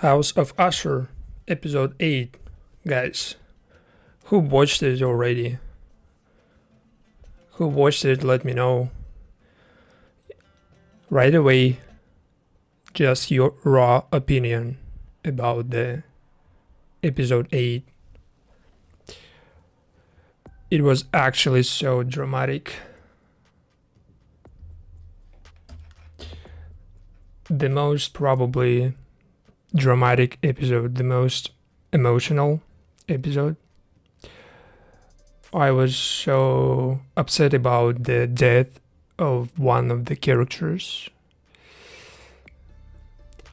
House of Ashur, episode 8. Guys, who watched it already? Who watched it, let me know. Right away, just your raw opinion about the episode 8. It was actually so dramatic. The most probably dramatic episode, the most emotional episode. I was so upset about the death of one of the characters.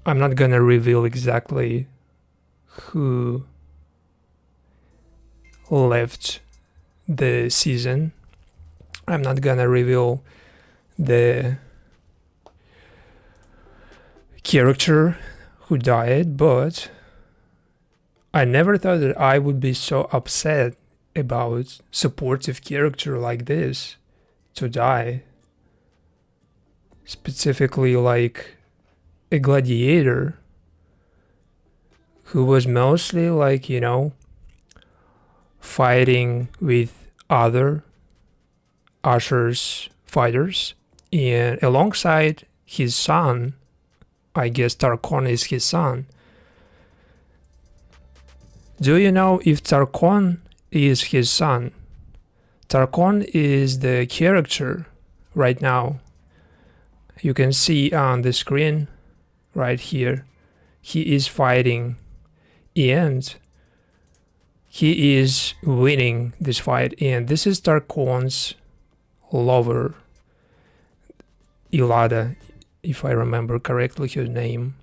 I'm not gonna reveal exactly who left the season. I'm not gonna reveal the character who died, but I never thought that I would be so upset about supportive character like this to die. Specifically like a gladiator who was mostly like, fighting with other Ashur's fighters, and alongside his son, I guess Tarkon is his son. Do you know if Tarkon is his son? Tarkon is the character right now. You can see on the screen right here. He is fighting and he is winning this fight. And this is Tarkon's lover, Ilada, if I remember correctly her name.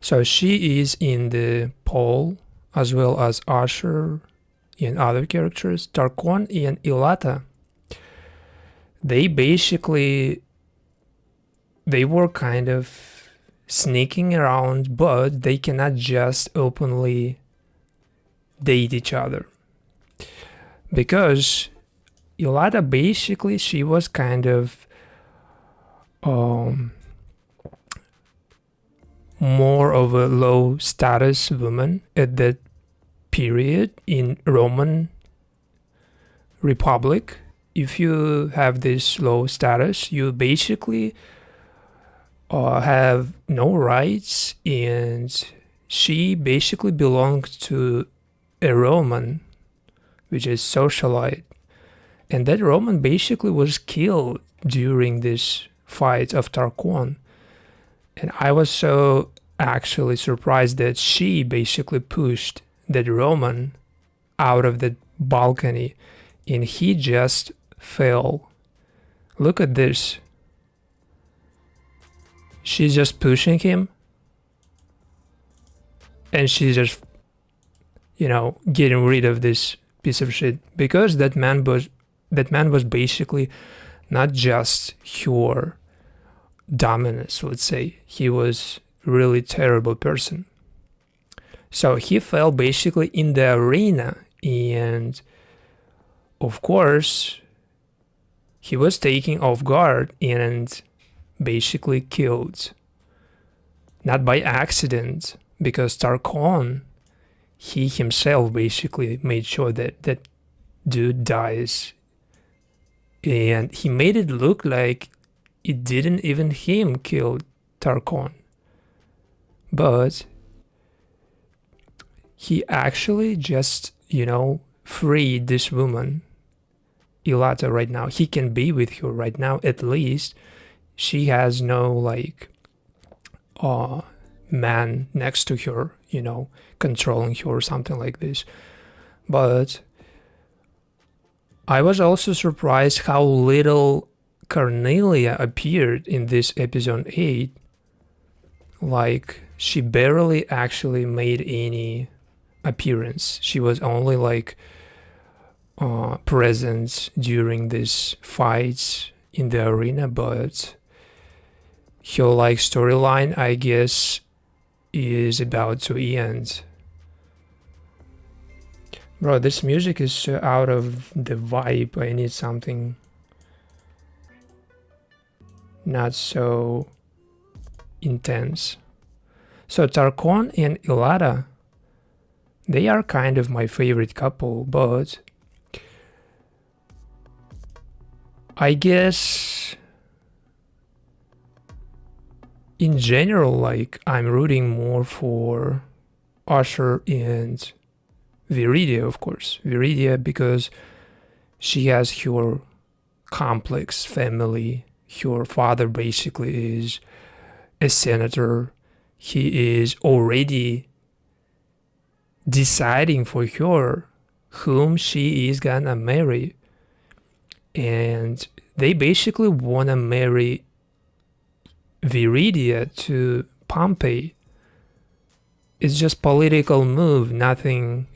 So she is in the poll, as well as Ashur and other characters. Tarkon and Ilata, they were kind of sneaking around, but they cannot just openly date each other. Because Ilata basically, she was kind of more of a low status woman at that period in Roman Republic. If you have this low status, you basically have no rights, and she basically belonged to a Roman, which is socialite, and that Roman basically was killed during this fight of Tarkon. And I was so actually surprised that she basically pushed that Roman out of the balcony and he just fell. Look at this. She's just pushing him and she's just, getting rid of this piece of shit, because that man was basically not just her dominance, let's say. He was really terrible person. So he fell basically in the arena, and of course he was taken off guard and basically killed. Not by accident, because Tarkon, he himself basically made sure that that dude dies, and he made it look like it didn't even him kill Tarkon, but he actually just, freed this woman, Ilata, right now. He can be with her right now, at least. She has no, man next to her, controlling her or something like this. But I was also surprised how little Cornelia appeared in this episode 8. Like, she barely actually made any appearance. She was only present during these fights in the arena, but her storyline, I guess, is about to end. Bro, this music is so out of the vibe. I need something not so intense. So Tarkon and Ilada, they are kind of my favorite couple, but I guess in general, like, I'm rooting more for Ashur and Viridia, of course. Viridia, because she has her complex family. Her father basically is a senator. He is already deciding for her whom she is gonna marry. And they basically wanna marry Viridia to Pompey. It's just political move, nothing,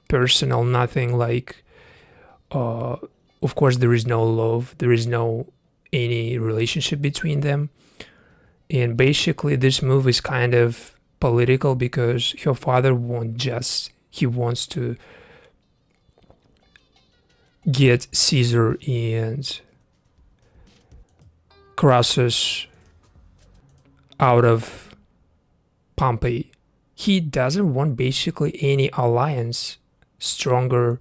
personal, nothing like, of course there is no love, there is no any relationship between them. And basically this move is kind of political because her father he wants to get Caesar and Crassus out of Pompey. He doesn't want basically any alliance stronger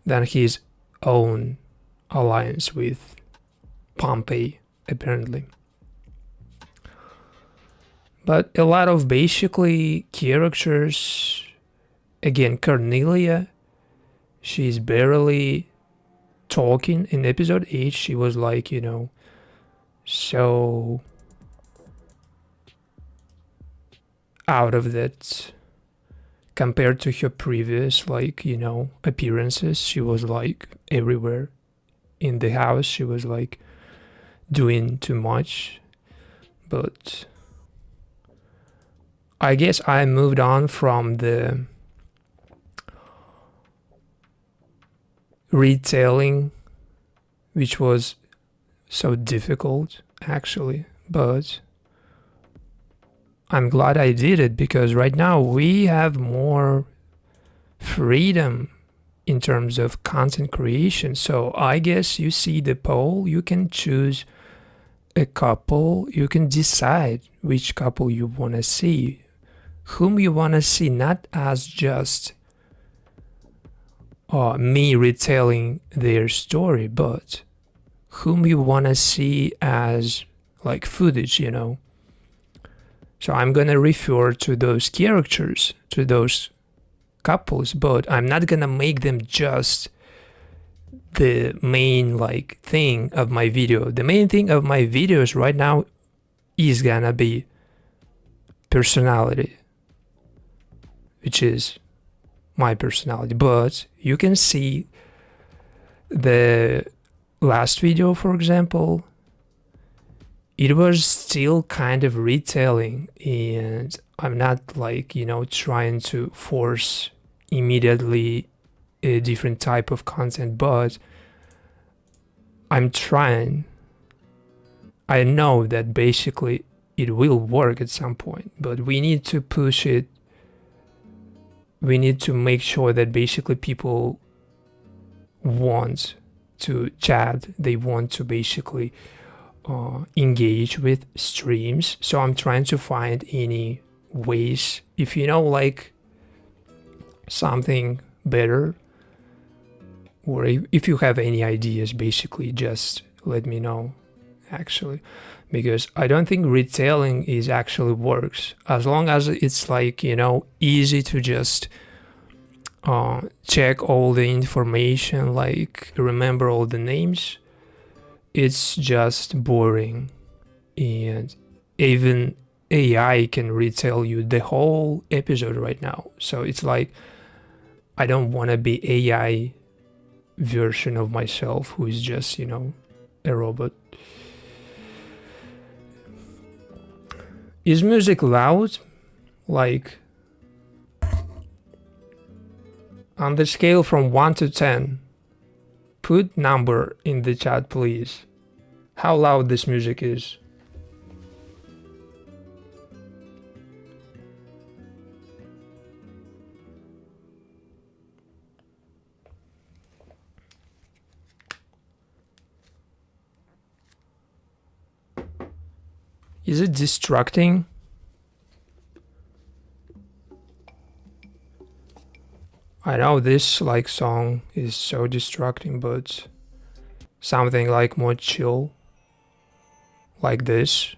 than his own alliance with Pompey, apparently. But a lot of basically characters, again, Cornelia, she's barely talking. In episode 8, she was like, so out of that compared to her previous, like, appearances. She was like everywhere in the house. She was like doing too much. But I guess I moved on from the retelling, which was so difficult actually, but I'm glad I did it because right now we have more freedom in terms of content creation. So I guess you see the poll, you can choose a couple, you can decide which couple you want to see, whom you want to see, not as just me retelling their story, but whom you want to see as like footage, So I'm gonna refer to those characters, to those couples, but I'm not gonna make them just the main like thing of my video. The main thing of my videos right now is gonna be personality, which is my personality. But you can see the last video, for example, it was still kind of retelling, and I'm not like, trying to force immediately a different type of content, but I'm trying. I know that basically it will work at some point, but we need to push it. We need to make sure that basically people want to chat, they want to basically engage with streams. So I'm trying to find any ways. If you know like something better, or if you have any ideas, basically just let me know actually, because I don't think retelling is actually works as long as it's like easy to just check all the information, like remember all the names. It's just boring, and even AI can retell you the whole episode right now. So it's like I don't want to be AI version of myself who is just a robot. Is music loud? Like on the scale from 1 to 10, put number in the chat, please. How loud this music is. Is it distracting? I know this like song is so distracting, but something like more chill, like this.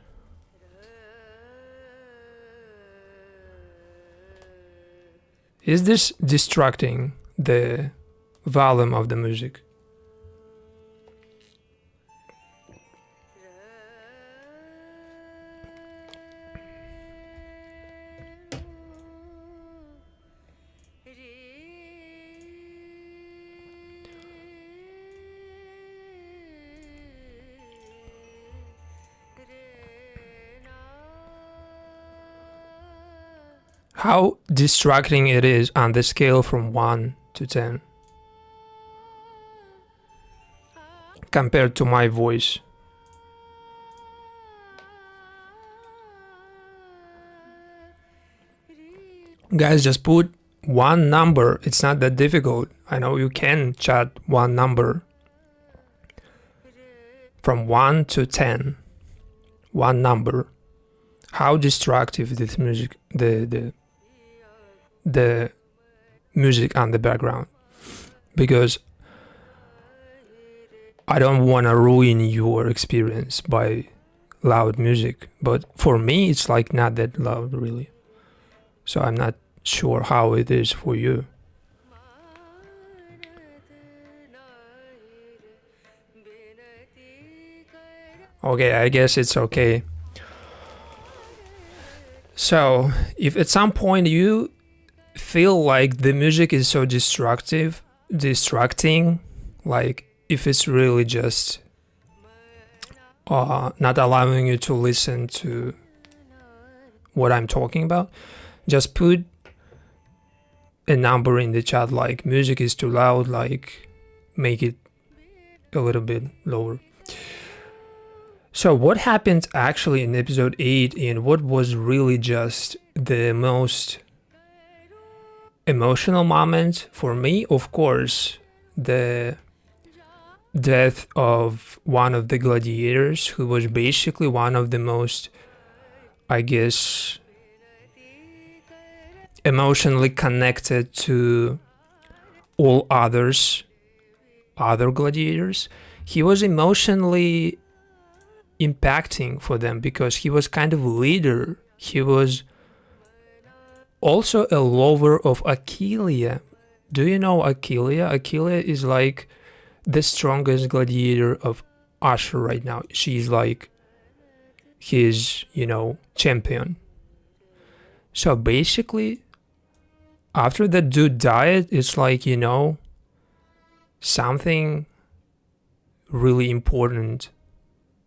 Is this distracting the volume of the music? How distracting it is on the scale from 1 to 10 compared to my voice. Guys, just put one number. It's not that difficult. I know you can chat one number from 1 to 10. One number. How distractive this music, the music on the background, because I don't want to ruin your experience by loud music, but for me it's like not that loud really, so I'm not sure how it is for you. Okay, I guess it's okay. So if at some point you feel like the music is so distracting, like if it's really just not allowing you to listen to what I'm talking about, just put a number in the chat, like music is too loud, like make it a little bit lower. So what happened actually in episode 8, and what was really just the most emotional moment for me? Of course, the death of one of the gladiators, who was basically one of the most, I guess, emotionally connected to all other gladiators. He was emotionally impacting for them because he was kind of a leader. He was also a lover of Achilles. Do you know Achilles? Achilles is like the strongest gladiator of Ashur right now. She's like his, champion. So basically, after that dude died, it's like, something really important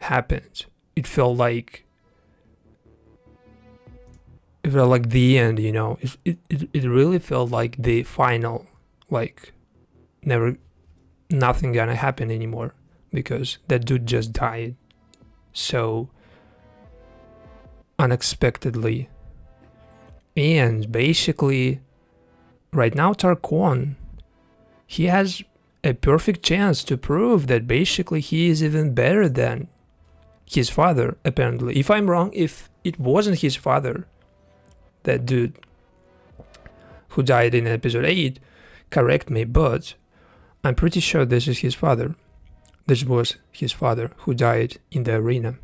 happened. It felt like the end, it really felt like the final, like nothing gonna happen anymore, because that dude just died so unexpectedly. And basically right now Tarkon, he has a perfect chance to prove that basically he is even better than his father, apparently. If I'm wrong, if it wasn't his father, that dude who died in episode 8, correct me, but I'm pretty sure this is his father. This was his father who died in the arena.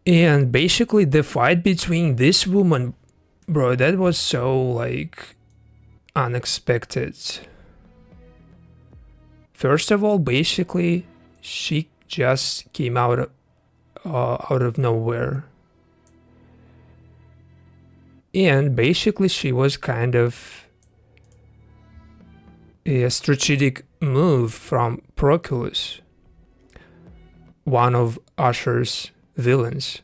And basically the fight between this woman, bro, that was so like unexpected. First of all, basically she just came out of nowhere, and basically she was kind of a strategic move from Proclus, one of Ashur's villains.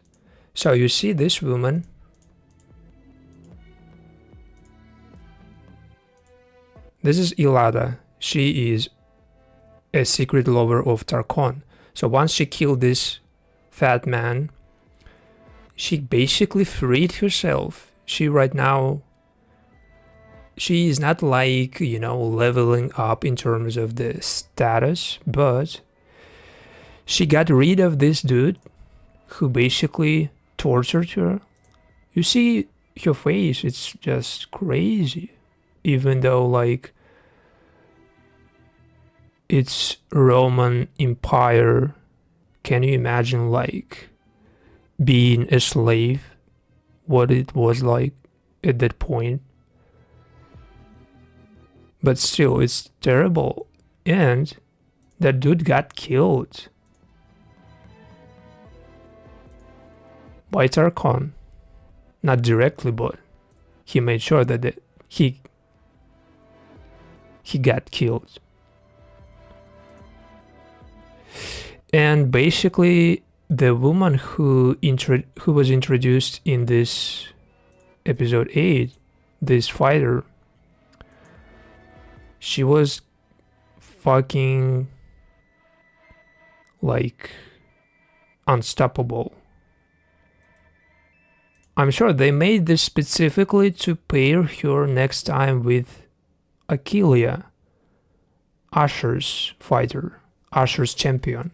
So you see this woman, this is Ilada. She is a secret lover of Tarkon. So once she killed this fat man, she basically freed herself. She right now, she is not like, leveling up in terms of the status, but she got rid of this dude who basically tortured her. You see her face, it's just crazy. Even though like it's Roman Empire, can you imagine like being a slave? What it was like at that point? But still, it's terrible. And that dude got killed by Tarkon. Not directly, but he made sure that he got killed. And basically, the woman who was introduced in this episode 8, this fighter, she was fucking like unstoppable. I'm sure they made this specifically to pair her next time with Achillea, Ashur's fighter, Ashur's champion.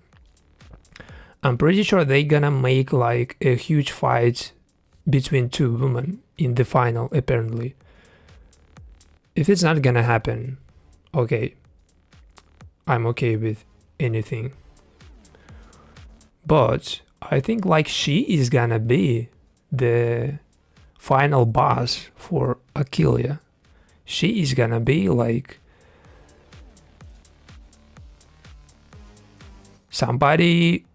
I'm pretty sure they're gonna make like a huge fight between two women in the final, apparently. If it's not gonna happen, okay, I'm okay with anything. But I think like she is gonna be the final boss for Achillea. She is gonna be like somebody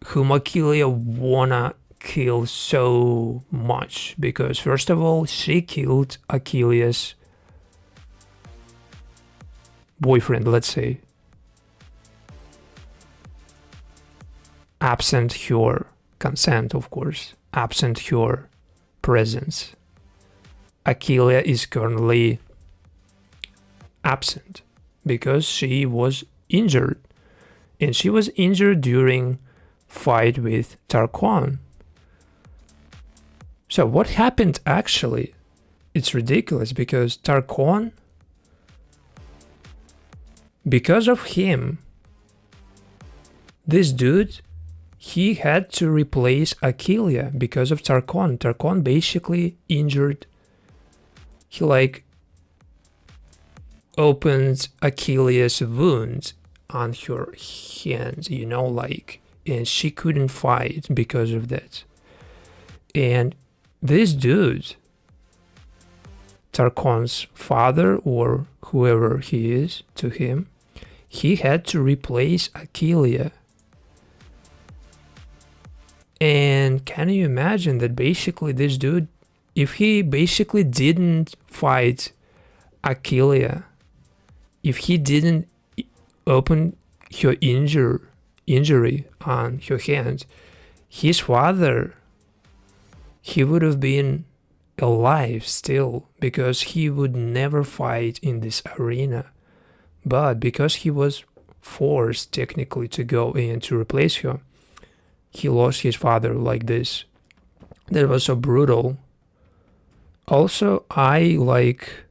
whom Achillea wanna kill so much, because first of all, she killed Achillea's boyfriend, let's say, absent her consent, of course, absent her presence. Achillea is currently absent because she was injured, and she was injured during fight with Tarquin. So what happened actually? It's ridiculous, because Tarquin, because of him, this dude, he had to replace Achillea because of Tarquin. Tarquin basically injured, he like opened Achillea's wounds on her hands, you know, like, and she couldn't fight because of that. And this dude, Tarquin's father, or whoever he is to him, he had to replace Achillea. And can you imagine that basically this dude, if he basically didn't fight Achillea, if he didn't open her injury on her hand, his father, he would have been alive still, because he would never fight in this arena. But because he was forced technically to go in to replace her, he lost his father like this. That was so brutal. Also, I like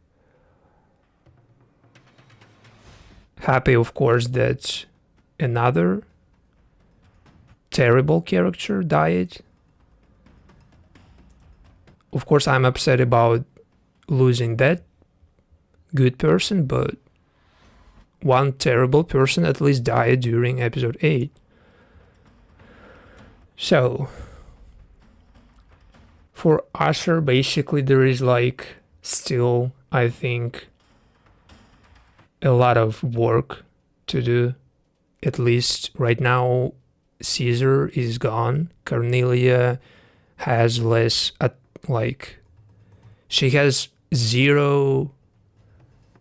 happy, of course, that another terrible character died. Of course, I'm upset about losing that good person, but one terrible person at least died during episode 8. So, for Ashur, basically there is like still, I think, a lot of work to do. At least right now, Caesar is gone. Cornelia has less, she has 0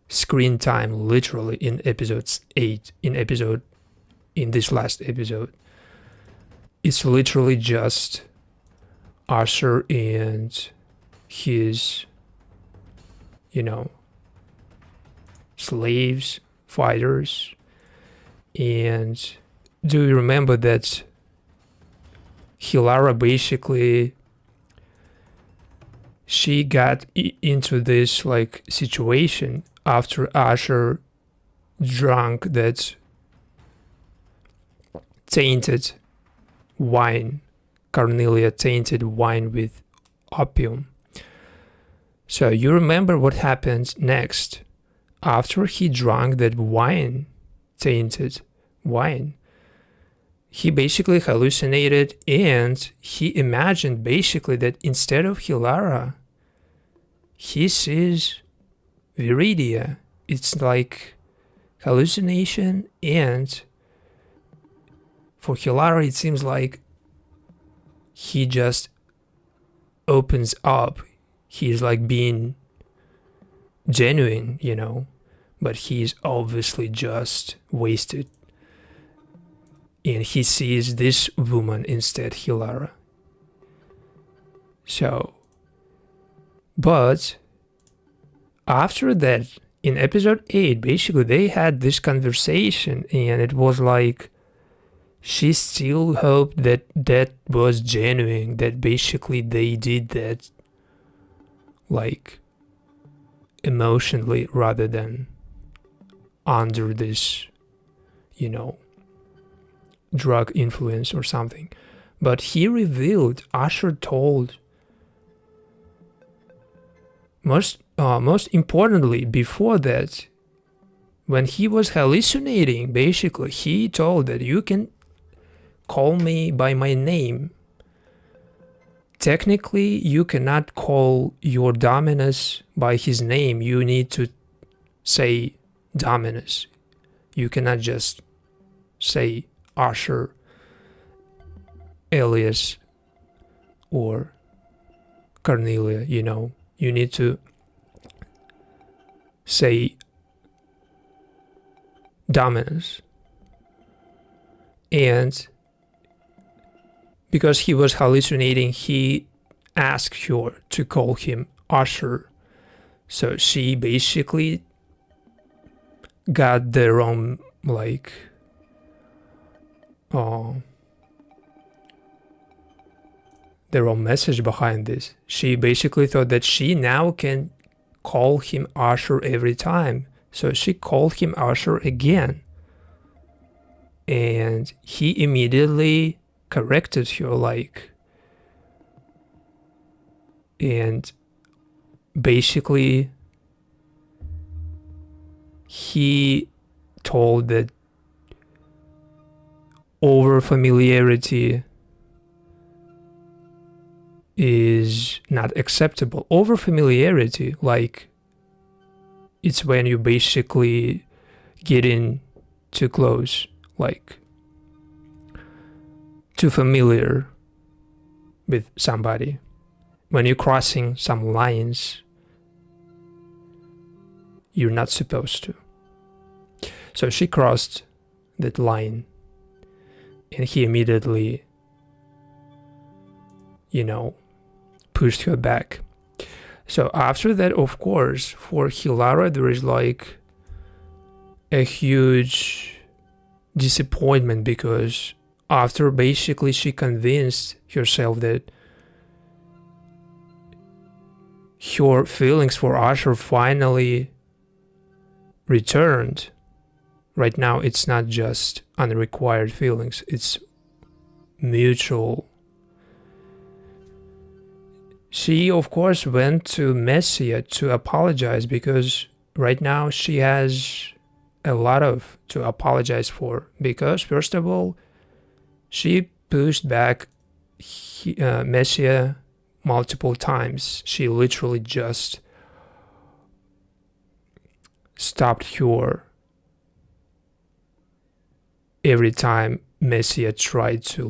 screen time literally in episodes 8, in this last episode. It's literally just Ashur and his, slaves, fighters. And do you remember that Hilara basically, she got into this like situation after Ashur drank that tainted wine. Cornelia tainted wine with opium. So you remember what happened next. After he drank that wine, tainted wine, he basically hallucinated, and he imagined basically that instead of Hilara, he sees Viridia. It's like hallucination, and for Hilara it seems like he just opens up. He's like being genuine, but he's obviously just wasted. And he sees this woman instead, Hilara. So, but after that, in episode 8, basically they had this conversation, and it was like she still hoped that that was genuine, that basically they did that like emotionally rather than under this, drug influence or something. But he revealed, Ashur told, most importantly, before that, when he was hallucinating, basically, he told that you can call me by my name. Technically, you cannot call your Dominus by his name. You need to say Dominus. You cannot just say Ashur, Elias, or Cornelia, You need to say Dominus. And because he was hallucinating, he asked her to call him Ashur. So she basically got their own, their own message behind this. She basically thought that she now can call him Ashur every time. So she called him Ashur again. And he immediately corrected her, and basically he told that over familiarity is not acceptable. Over familiarity, it's when you basically get in too close, too familiar with somebody. When you're crossing some lines you're not supposed to. So she crossed that line, and he immediately, pushed her back. So after that, of course, for Hilara, there is a huge disappointment, because after basically she convinced herself that her feelings for Ashur finally returned. Right now, it's not just unrequired feelings, it's mutual. She, of course, went to Messia to apologize, because right now she has a lot to apologize for. Because, first of all, she pushed back Messia multiple times. She literally just stopped her every time Messia tried to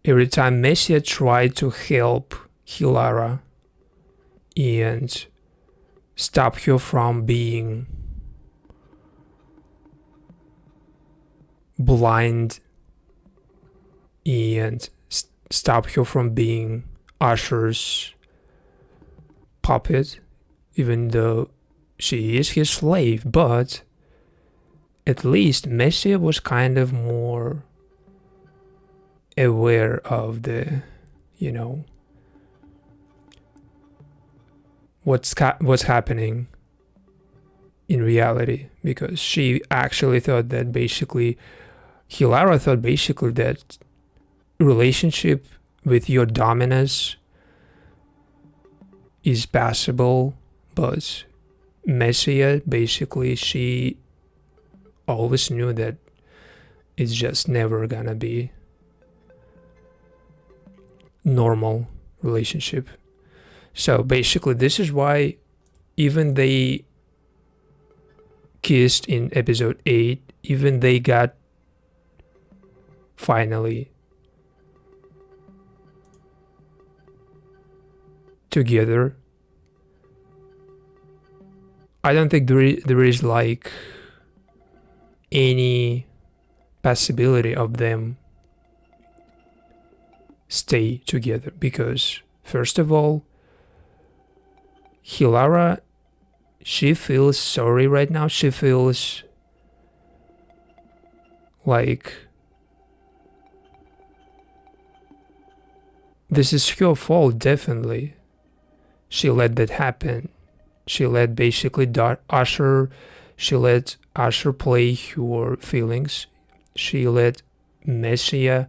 every time Messia tried to help Hilara and stop her from being blind and stop her from being Ashur's puppet, even though she is his slave. But at least Messia was kind of more aware of the, what's happening in reality, because she actually thought that basically, Hilara thought basically that relationship with your dominance is passable, but Messia, basically, she always knew that it's just never gonna be normal relationship. So basically, this is why even they kissed in episode 8, even they got finally together. I don't think there is like any possibility of them stay together, because first of all, Hilara, she feels sorry right now. She feels like this is her fault, definitely. She let that happen. She let basically Ashur, she let Ashur play her feelings. She let Messia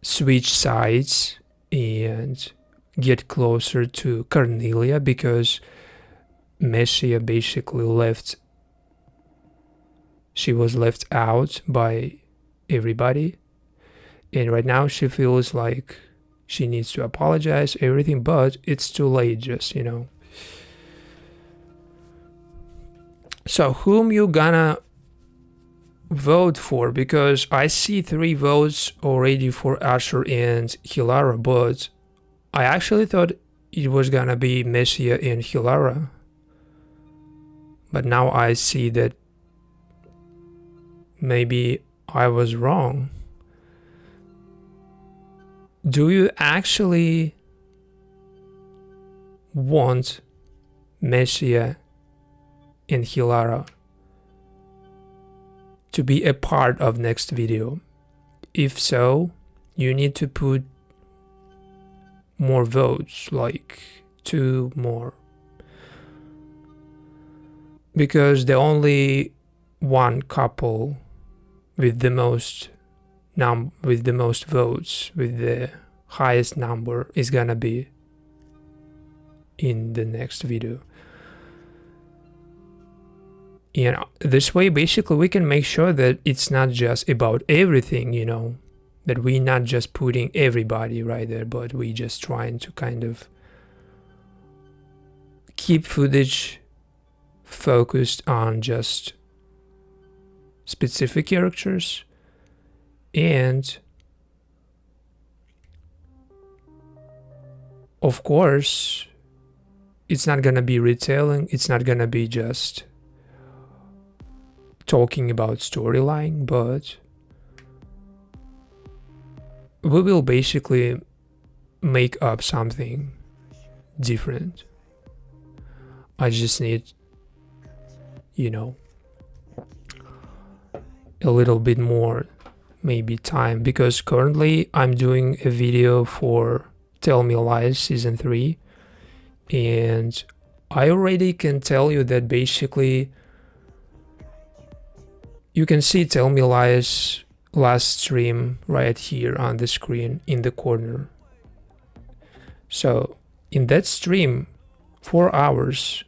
switch sides and get closer to Cornelia, because Messia basically left. She was left out by everybody, and right now she feels like she needs to apologize, everything, but it's too late, just, you know. So whom you gonna vote for? Because I see 3 votes already for Ashur and Hilara, but I actually thought it was gonna be Messia and Hilara. But now I see that maybe I was wrong. Do you actually want Messia and Hilara to be a part of next video? If so, you need to put more votes, like 2 more, because the only one couple with the most votes, with the highest number, is gonna be in the next video. You know, this way basically we can make sure that it's not just about everything, you know, that we're not just putting everybody right there, but we just trying to kind of keep footage focused on just specific characters, and of course it's not gonna be retelling, it's not gonna be just talking about storyline, but we will basically make up something different. I just need, you know, a little bit more maybe time, because currently I'm doing a video for Tell Me Lies season 3, and I already can tell you that basically you can see Tell Me Lies last stream right here on the screen in the corner. So in that stream, 4 hours,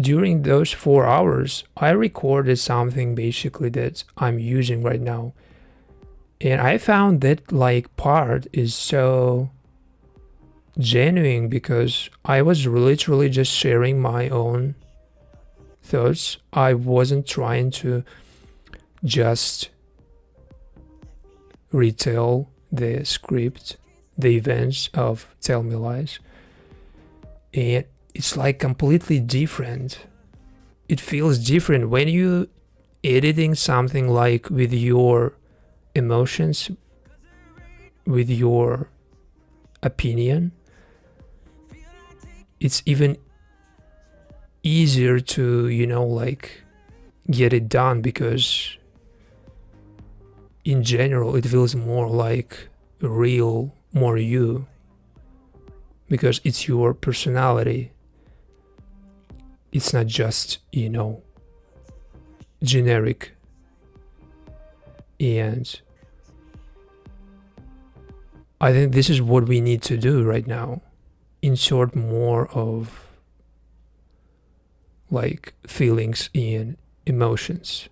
during those 4 hours, I recorded something basically that I'm using right now. And I found that like part is so genuine, because I was literally just sharing my own thoughts. I wasn't trying to just retell the script, the events of Tell Me Lies. And it's like completely different. It feels different when you editing something like with your emotions, with your opinion. It's even easier to, you know, like get it done, because in general it feels more like real, more you, because it's your personality. It's not just, generic. And I think this is what we need to do right now. Insert more of like feelings and emotions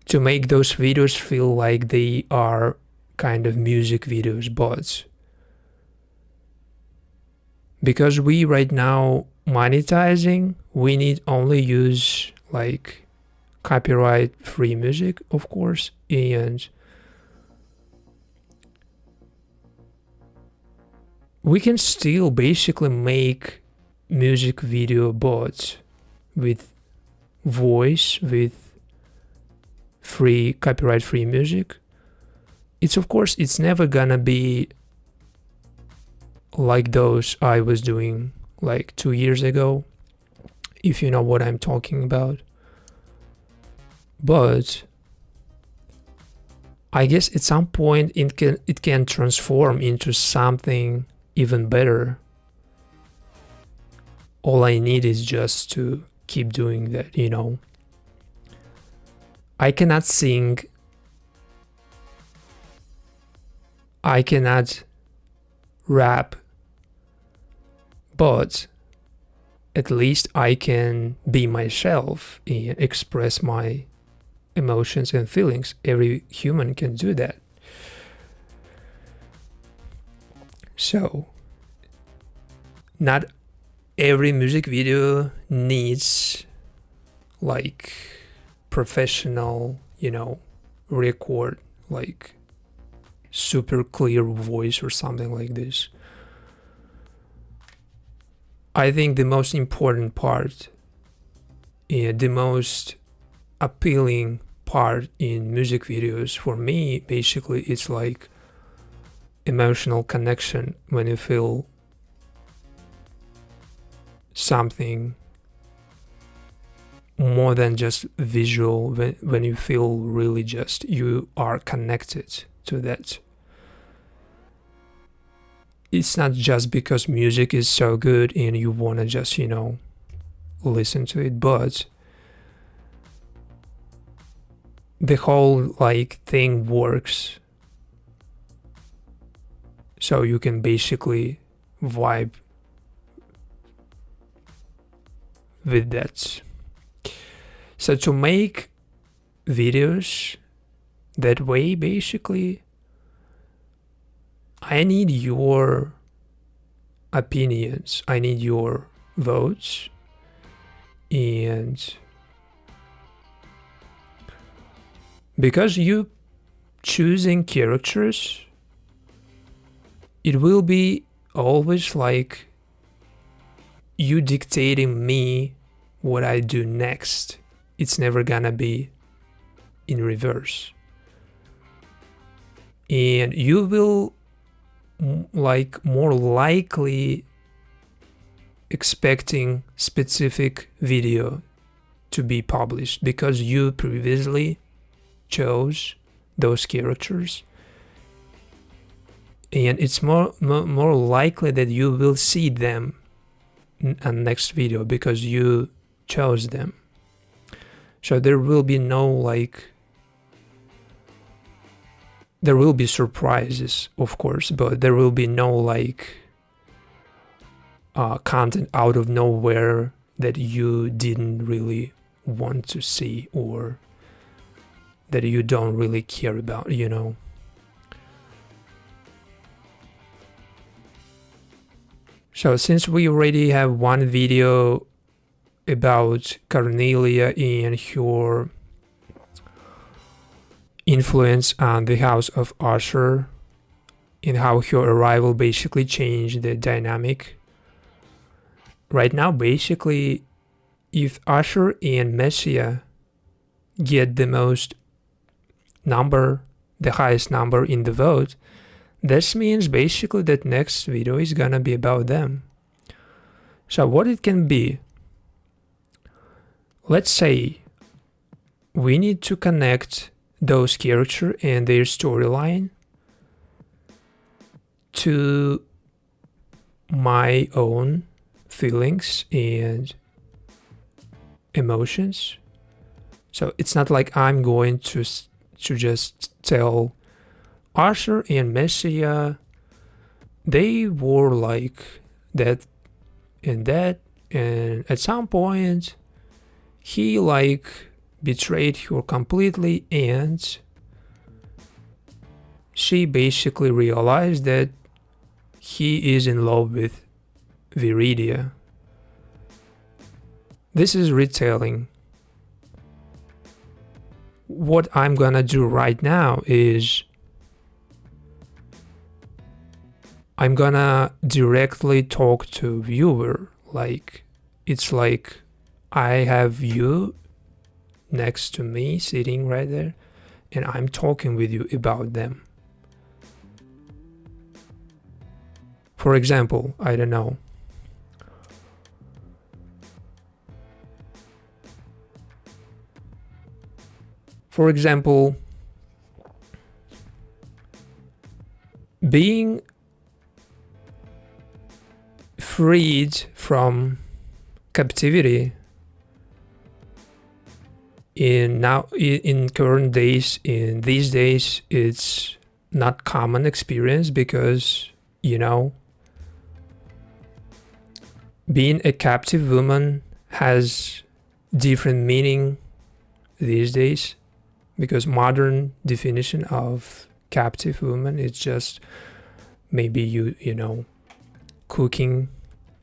to make those videos feel like they are kind of music videos, but because we right now monetizing, we need only use like copyright free music, of course, and we can still basically make music video bots with voice, with free copyright free music. It's of course it's never gonna be like those I was doing like 2 years ago, if you know what I'm talking about. But I guess at some point it can transform into something even better. All I need is just to keep doing that, I cannot sing, I cannot rap, but at least I can be myself and express my emotions and feelings. Every human can do that. So, not every music video needs like professional, record, like super clear voice or something like this. I think the most important part and the most appealing part in music videos for me, basically, it's like emotional connection, when you feel something more than just visual, when you feel really just you are connected to that. It's not just because music is so good and you want to just, listen to it, but the whole like thing works. So you can basically vibe with that. So to make videos that way, basically, I need your opinions, I need your votes, and because you choosing characters, it will be always like you dictating me what I do next. It's never gonna be in reverse. And you will like more likely expecting specific video to be published because you previously chose those characters, and it's more likely that you will see them in next video because you chose them. So there will be there will be surprises, of course, but there will be no content out of nowhere that you didn't really want to see or that you don't really care about, So since we already have one video about Cornelia and her influence on the House of Ashur and how her arrival basically changed the dynamic. Right now, basically, if Ashur and Messiah get the highest number in the vote, this means basically that next video is gonna be about them. So what it can be, let's say we need to connect those characters and their storyline to my own feelings and emotions. So it's not like I'm going to just tell Ashur and Messiah, they were like that and that, and at some point he like betrayed her completely, and she basically realized that he is in love with Viridia. This is retelling. What I'm gonna do right now is I'm gonna directly talk to viewer. Like, it's like I have you next to me sitting right there, and I'm talking with you about them. For example, I don't know. For example, being freed from captivity in current days, in these days, it's not common experience, because being a captive woman has different meaning these days, because modern definition of captive woman is just maybe you know cooking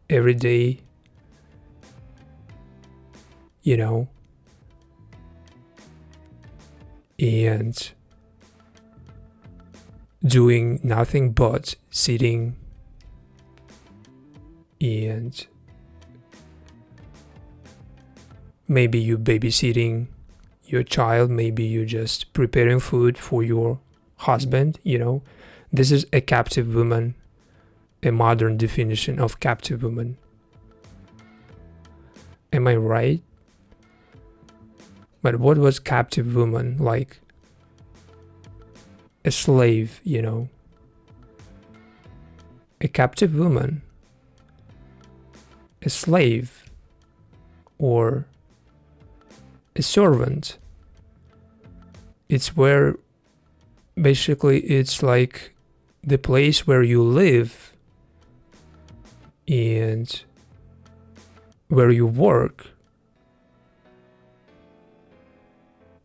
every day, and doing nothing but sitting and maybe you babysitting your child, maybe you just preparing food for your husband. This is a captive woman, a modern definition of captive woman. Am I right? But what was captive woman? Like a slave, a captive woman, a slave, or a servant. It's where basically it's like the place where you live and where you work.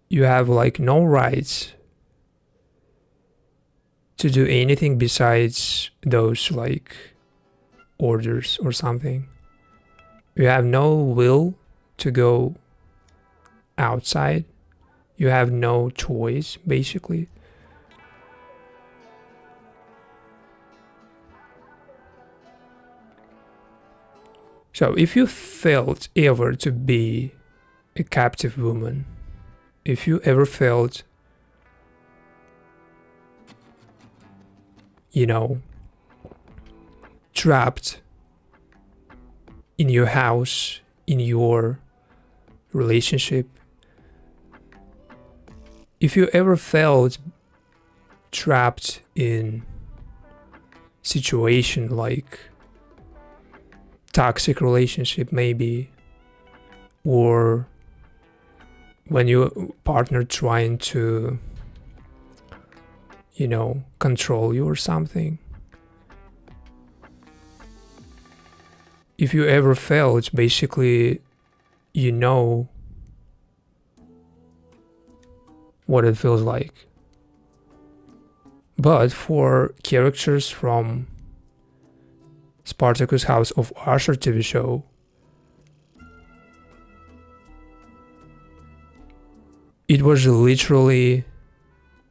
You have like no rights to do anything besides those like orders or something. You have no will to go outside. You have no choice, basically. So if you felt ever to be a captive woman, if you ever felt, trapped in your house, in your relationship, if you ever felt trapped in situation like toxic relationship maybe, or when your partner trying to control you or something, if you ever felt, basically what it feels like. But for characters from Spartacus House of Ashur TV show, it was literally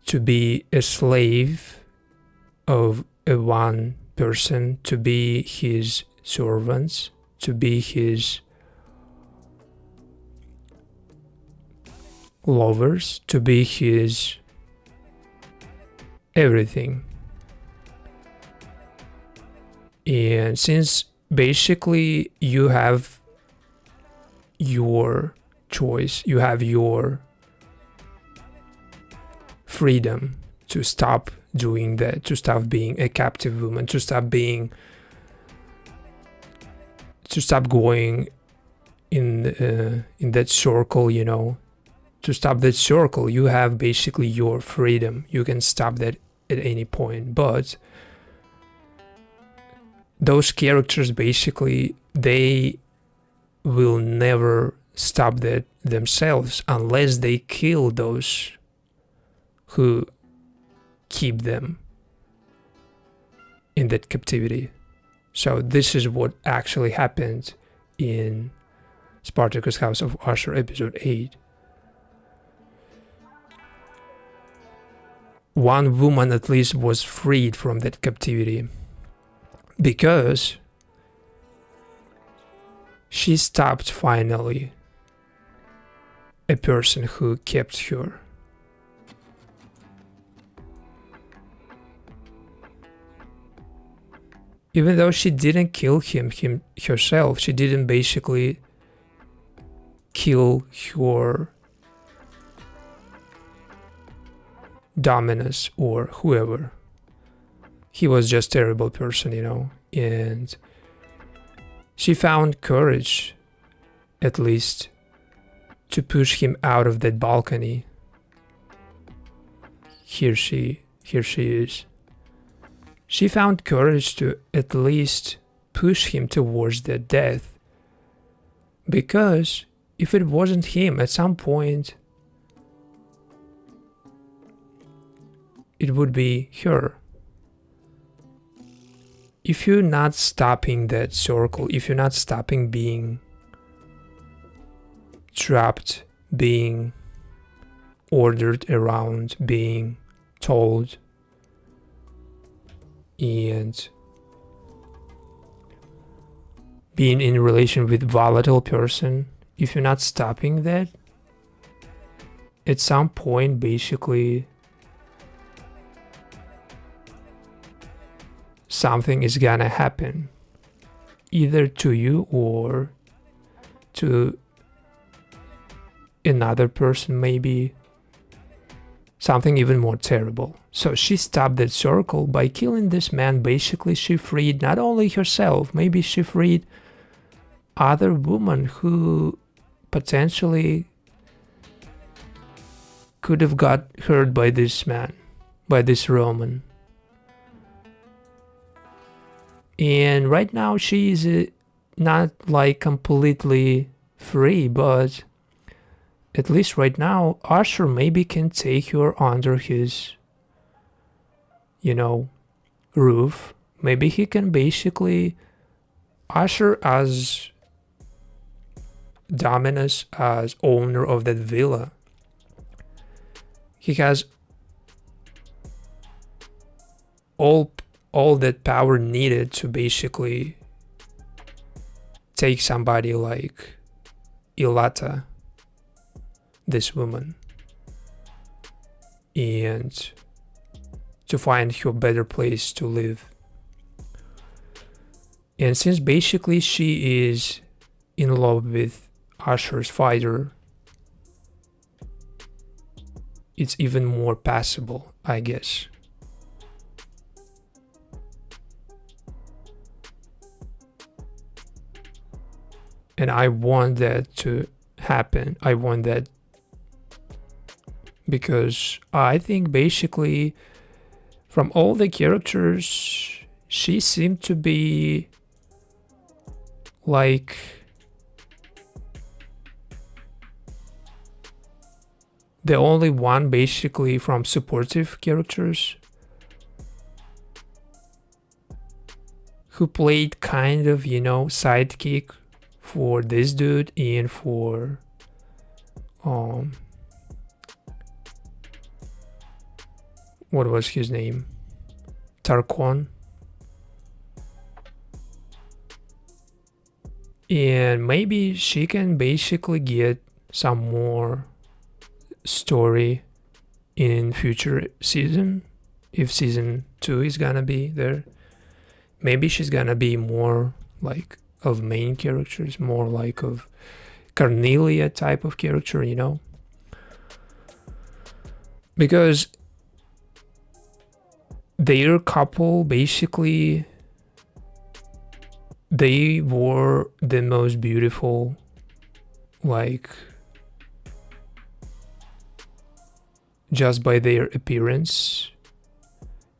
to be a slave of a one person, to be his servants, to be his lovers, to be his everything. And since basically you have your choice, you have your freedom to stop doing that, to stop being a captive woman, to stop being to stop going in that circle, you know. To stop that circle, you have basically your freedom. You can stop that at any point. But those characters, basically, they will never stop that themselves unless they kill those who keep them in that captivity. So this is what actually happened in Spartacus House of Ashur episode 8. One woman at least was freed from that captivity because she stopped finally a person who kept her. Even though she didn't kill him herself, she didn't basically kill her Dominus or whoever. He was just a terrible person, you know, and she found courage, at least, to push him out of that balcony. Here she is. She found courage to at least push him towards that death. Because if it wasn't him, at some point, it would be her. If you're not stopping that circle, if you're not stopping being trapped, being ordered around, being told, and being in relation with volatile person, if you're not stopping that, at some point, basically, something is gonna happen, either to you or to another person, maybe something even more terrible. So she stopped that circle by killing this man. Basically, she freed not only herself, maybe she freed other women who potentially could have got hurt by this man, by this Roman. And right now she is not like completely free, but at least right now Ashur maybe can take her under his, you know, roof. Maybe he can basically, Ashur as Dominus, as owner of that villa, he has all that power needed to basically take somebody like Ilata, this woman, and to find her a better place to live. And since basically she is in love with Ashur's fighter, it's even more passable, I guess. And I want that to happen. I want that because I think basically from all the characters, she seemed to be like the only one basically from supportive characters who played kind of, you know, sidekick for this dude and for what was his name? Tarquon. And maybe she can basically get some more story in future season, if season 2 is gonna be there. Maybe she's gonna be more like of main characters, more like of Cornelia type of character, you know, because their couple basically they were the most beautiful, like, just by their appearance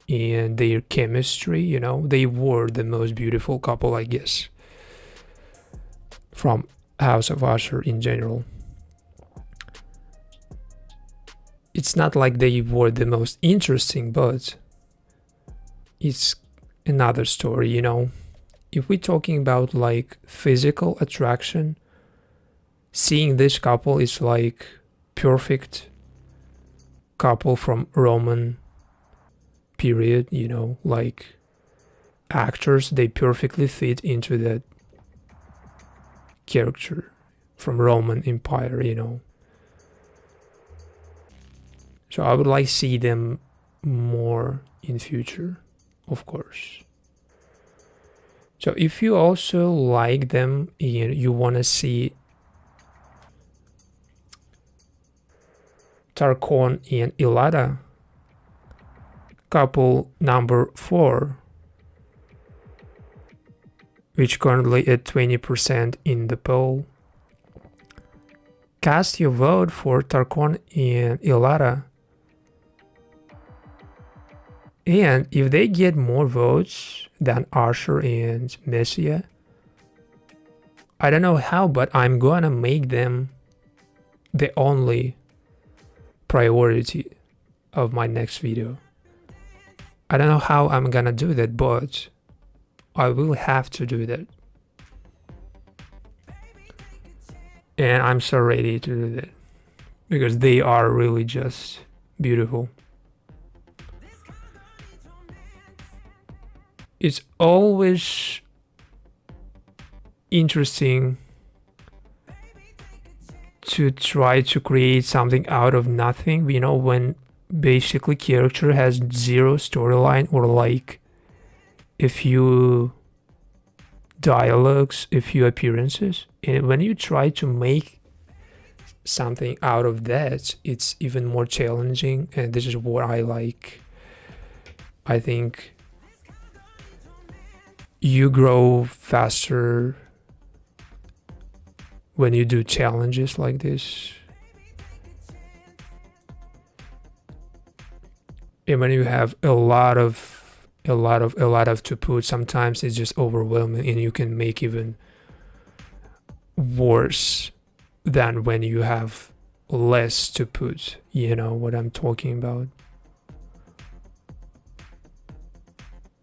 and their chemistry, you know, they were the most beautiful couple, I guess, from House of Ashur in general. It's not like they were the most interesting, but it's another story, you know. If we're talking about like physical attraction, seeing this couple is like perfect couple from Roman period, you know, like actors, they perfectly fit into that character from Roman Empire, you know. So I would like to see them more in future, of course. So if you also like them and you want to see Tarkon and Ilada, couple number 4, which currently at 20% in the poll, cast your vote for Tarkon and Ilada. And if they get more votes than Ashur and Messiah, I don't know how, but I'm gonna make them the only priority of my next video. I don't know how I'm gonna do that, but I will have to do that. And I'm so ready to do that because they are really just beautiful. It's always interesting to try to create something out of nothing, you know, when basically character has zero storyline or like a few dialogues, a few appearances. And when you try to make something out of that, it's even more challenging. And this is what I like. I think you grow faster when you do challenges like this. And when you have a lot of to put, sometimes it's just overwhelming and you can make even worse than when you have less to put. You know what I'm talking about?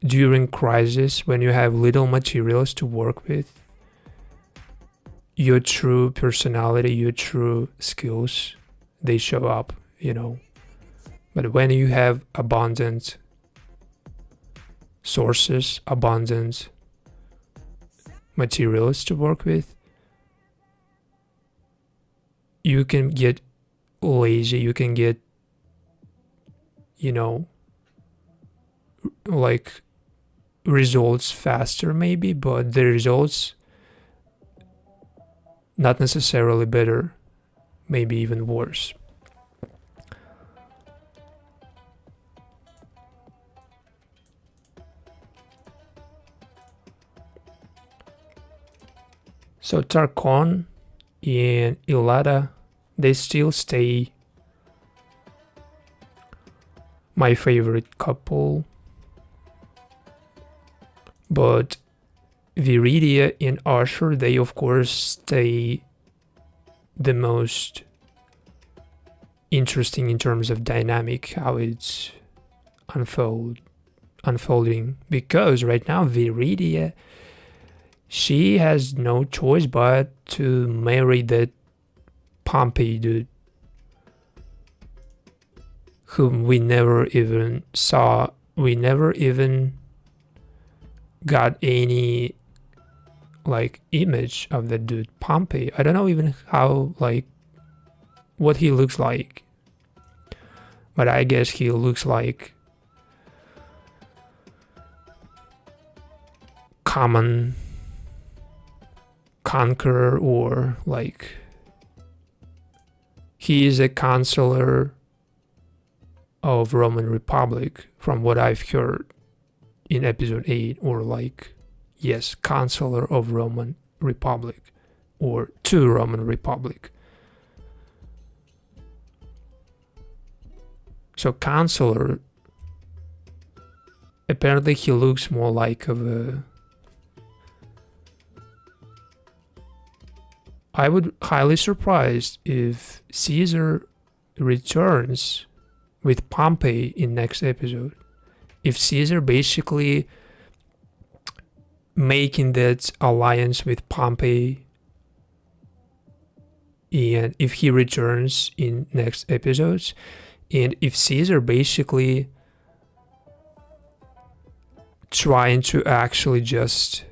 During crisis, when you have little materials to work with, your true personality, your true skills, they show up, you know. But when you have abundant sources, abundant materials to work with, you can get lazy, you can get, you know, like results faster maybe, but the results not necessarily better, maybe even worse. So Tarkon and Ilada, they still stay my favorite couple. But Viridia and Ashur, they of course stay the most interesting in terms of dynamic, how it's unfolding. Because right now Viridia, she has no choice but to marry that Pompey dude, whom we never even saw. We never even got any like image of that dude Pompey. I don't know even how, like, what he looks like, but I guess he looks like common conqueror, or like he is a consular of Roman Republic from what I've heard in episode 8, or like Yes, Chancellor of Roman Republic, or to Roman Republic. So Chancellor, apparently he looks more like of a... I would highly surprised if Caesar returns with Pompey in next episode. If Caesar basically making that alliance with Pompey, and if he returns in next episodes, and if Caesar basically trying to actually just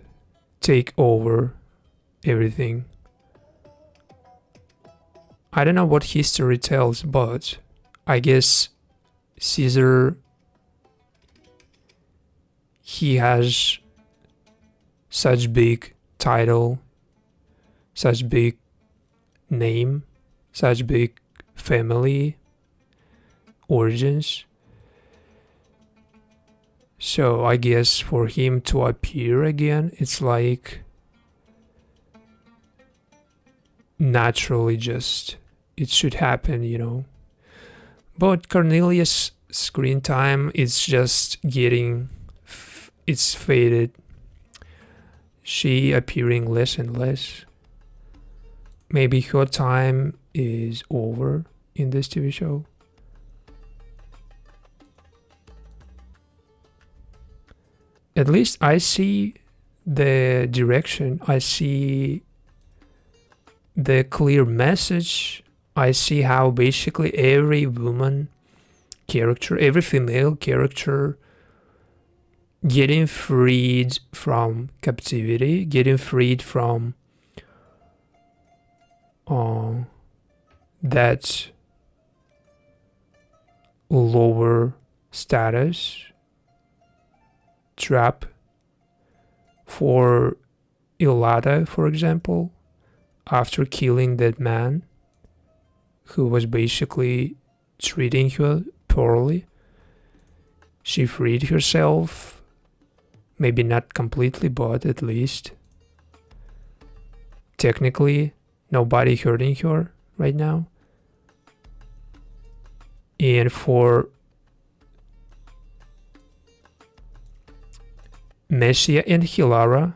take over everything. I don't know what history tells, but I guess Caesar, he has such big title, such big name, such big family origins. So I guess for him to appear again, it's like naturally just it should happen, you know. But Cornelius' screen time is just getting, it's faded. She appearing less and less. Maybe her time is over in this TV show. At least I see the direction. I see the clear message. I see how basically every woman character, every female character getting freed from captivity, getting freed from that lower status trap. For Ilada, for example, after killing that man who was basically treating her poorly, she freed herself, maybe not completely, but at least technically nobody hurting her right now. And for Messia and Hilara,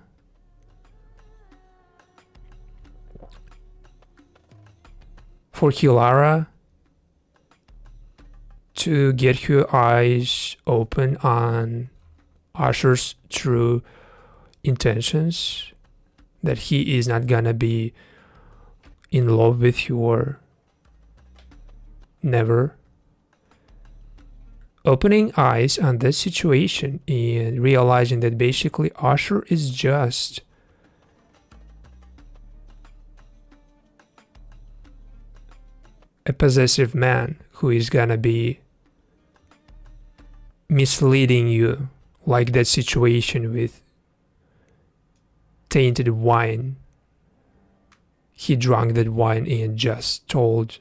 for Hilara to get her eyes open on Ashur's true intentions, that he is not gonna be in love with you or never. Opening eyes on this situation and realizing that basically Ashur is just a possessive man who is gonna be misleading you, like that situation with tainted wine. He drank that wine and just told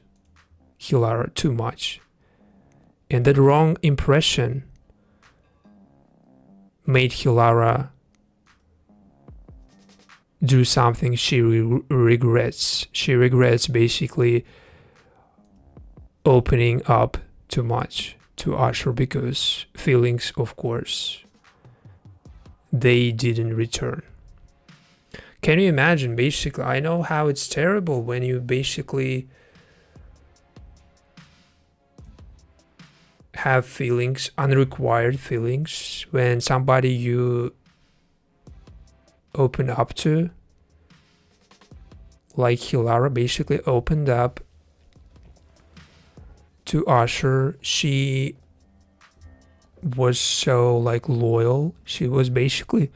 Hilara too much. And that wrong impression made Hilara do something she regrets. She regrets basically opening up too much to Ashur, because feelings, of course, they didn't return. Can you imagine? Basically, I know how it's terrible when you basically have feelings, unrequired feelings, when somebody you open up to, like Hilara basically opened up to Ashur. She was so like loyal. She was basically,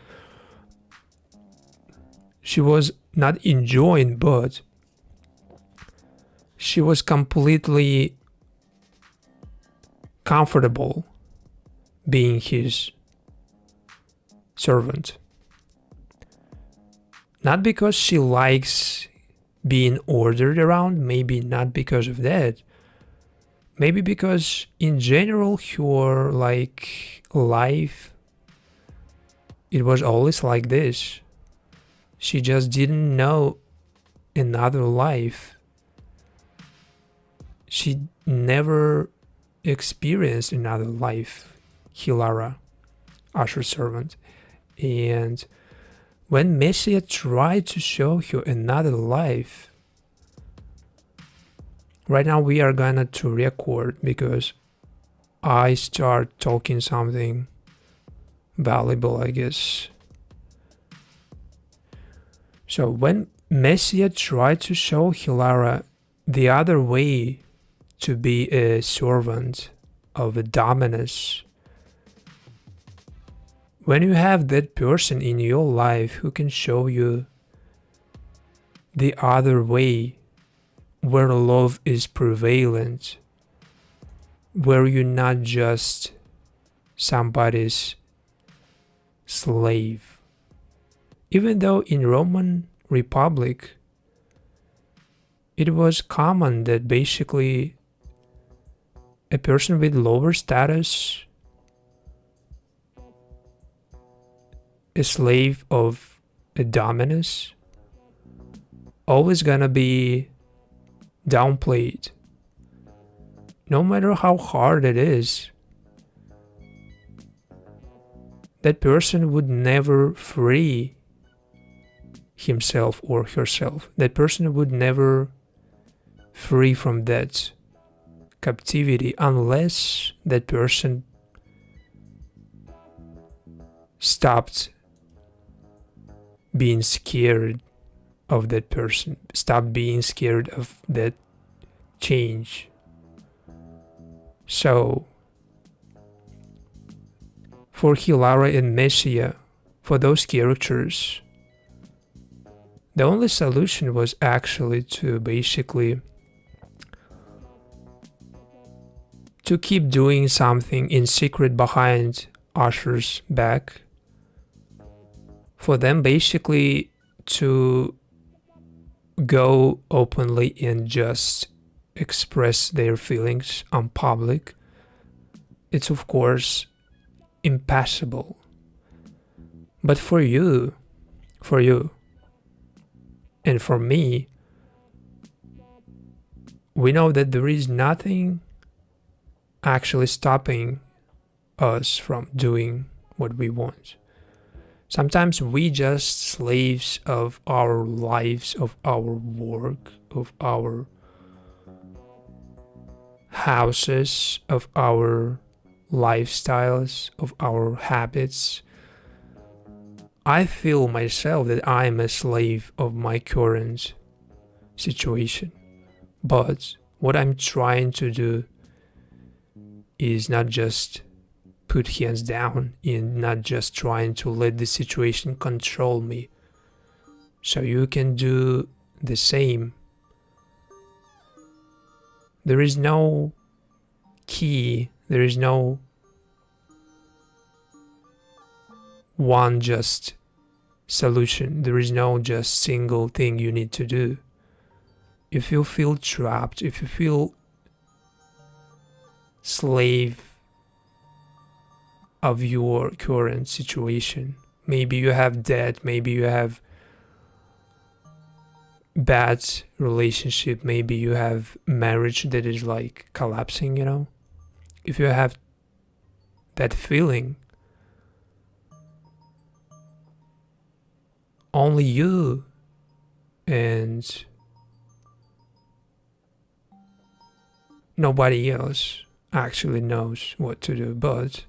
she was not enjoying, but she was completely comfortable being his servant. Not because she likes being ordered around, maybe not because of that. Maybe because in general her like life it was always like this. She just didn't know another life. She never experienced another life, Hilara, Ashur's servant. And when Messiah tried to show her another life, right now we are gonna to record because I start talking something valuable, I guess. So when Messiah tried to show Hilara the other way to be a servant of a dominus, when you have that person in your life who can show you the other way, where love is prevalent, where you're not just somebody's slave. Even though in Roman Republic it was common that basically a person with lower status, a slave of a dominus, always gonna be downplayed. No matter how hard it is, that person would never free himself or herself. That person would never free from that captivity unless that person stopped being scared of that person, stopped being scared of that change. So for Hilara and Messiah, for those characters, the only solution was actually to basically to keep doing something in secret behind Ashur's back, for them basically to go openly and just express their feelings on public. It's of course impossible. But for you, and for me, we know that there is nothing actually stopping us from doing what we want. Sometimes we just slaves of our lives, of our work, of our houses, of our lifestyles, of our habits. I feel myself that I am a slave of my current situation. But what I'm trying to do is not just put hands down and not just trying to let the situation control me. So you can do the same. There is no key, there is no one just solution, there is no just single thing you need to do. If you feel trapped, if you feel slave of your current situation, maybe you have debt, maybe you have bad relationship, maybe you have marriage that is like collapsing, you know, if you have that feeling, only you and nobody else actually knows what to do. But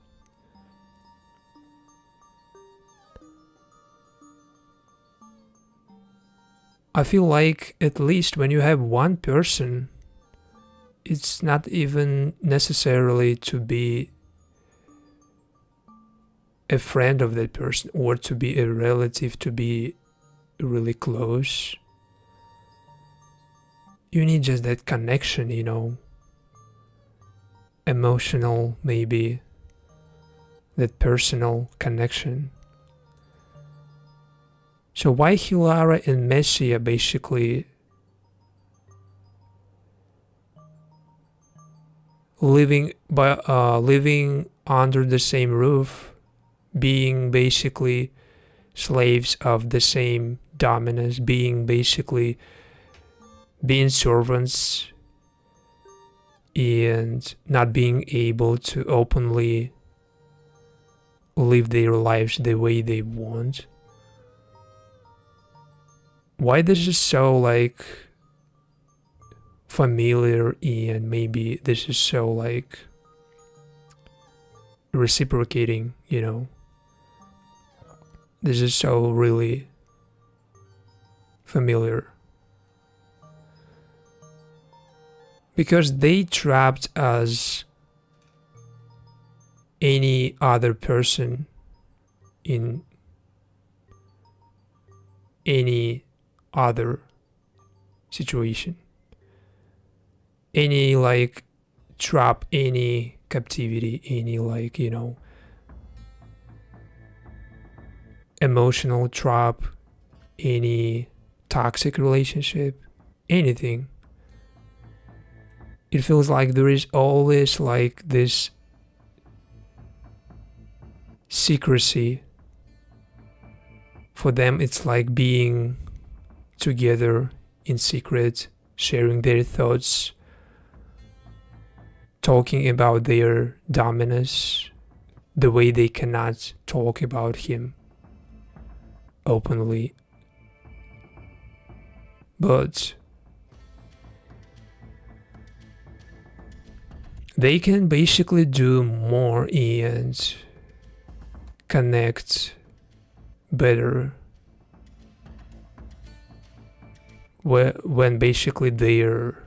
I feel like at least when you have one person, it's not even necessarily to be a friend of that person or to be a relative, to be really close. You need just that connection, you know, emotional, maybe that personal connection. So why Hilara and Messiah basically living under the same roof, being basically slaves of the same dominance, being servants, and not being able to openly live their lives the way they want. Why this is so like familiar, and maybe this is so like reciprocating, this is so really familiar, because they trapped as any other person in any other situation, any like trap, any captivity, any like emotional trap, any toxic relationship, anything. It feels like there is always like this secrecy. For them, it's like being together in secret, sharing their thoughts, talking about their dominance, the way they cannot talk about him openly. But they can basically do more and connect better when basically their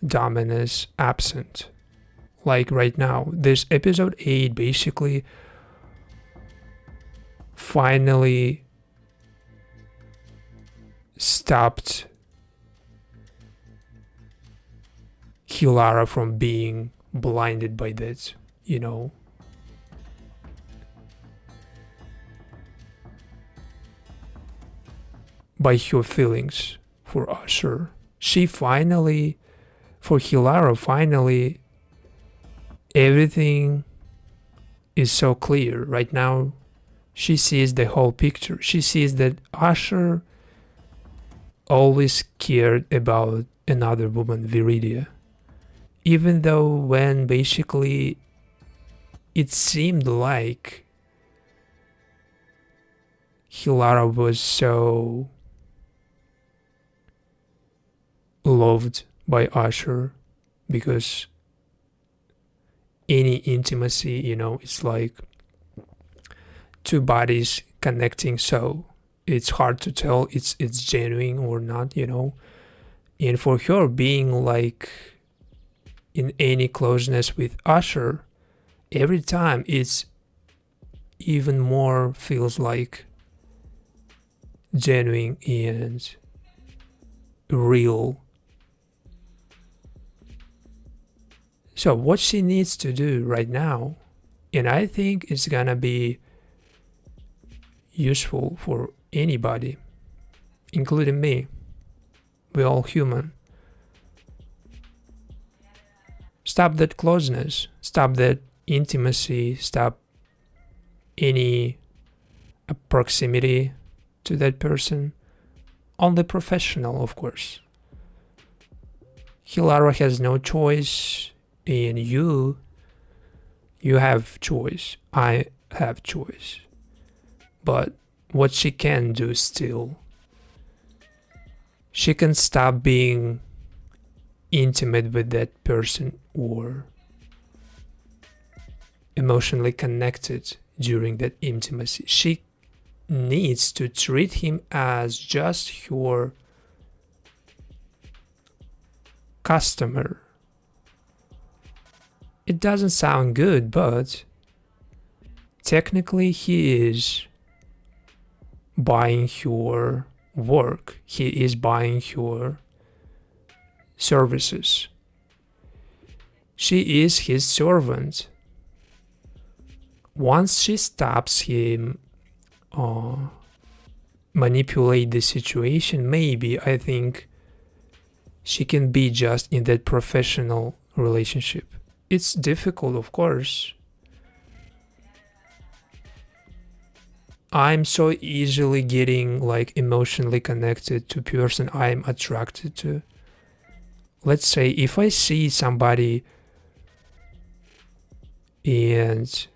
dominance absent. Like right now, this episode 8 basically finally stopped Hilara from being blinded by that, by her feelings for Ashur. She finally, for Hilara, finally, everything is so clear. Right now, she sees the whole picture. She sees that Ashur always cared about another woman, Viridia. Even though when basically it seemed like Hilara was so loved by Ashur, because any intimacy, it's like two bodies connecting, so it's hard to tell it's genuine or not, And for her being like in any closeness with Ashur, every time it's even more feels like genuine and real. So what she needs to do right now, and I think it's gonna be useful for anybody, including me, we're all human. Stop that closeness, stop that intimacy, stop any proximity to that person. Only professional, of course. Hilara has no choice, and you have choice. I have choice. But what she can do still, she can stop being intimate with that person or emotionally connected during that intimacy. She needs to treat him as just her customer. It doesn't sound good, but technically he is buying your work. He is buying your services. She is his servant. Once she stops him manipulate the situation, maybe I think she can be just in that professional relationship. It's difficult, of course. I'm so easily getting like emotionally connected to person I'm attracted to. Let's say if I see somebody and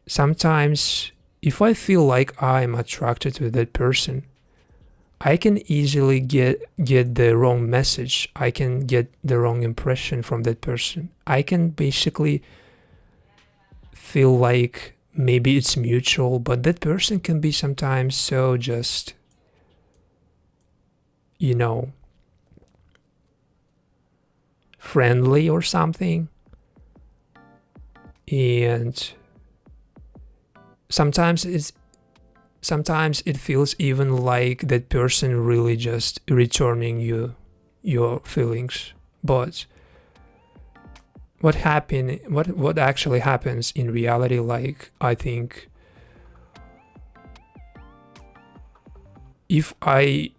sometimes if I feel like I'm attracted to that person, I can easily get the wrong message. I can get the wrong impression from that person. I can basically feel like maybe it's mutual, but that person can be sometimes so just, you know, friendly or something. And sometimes it feels even like that person really just returning you your feelings. But what actually happens in reality, like, I think if I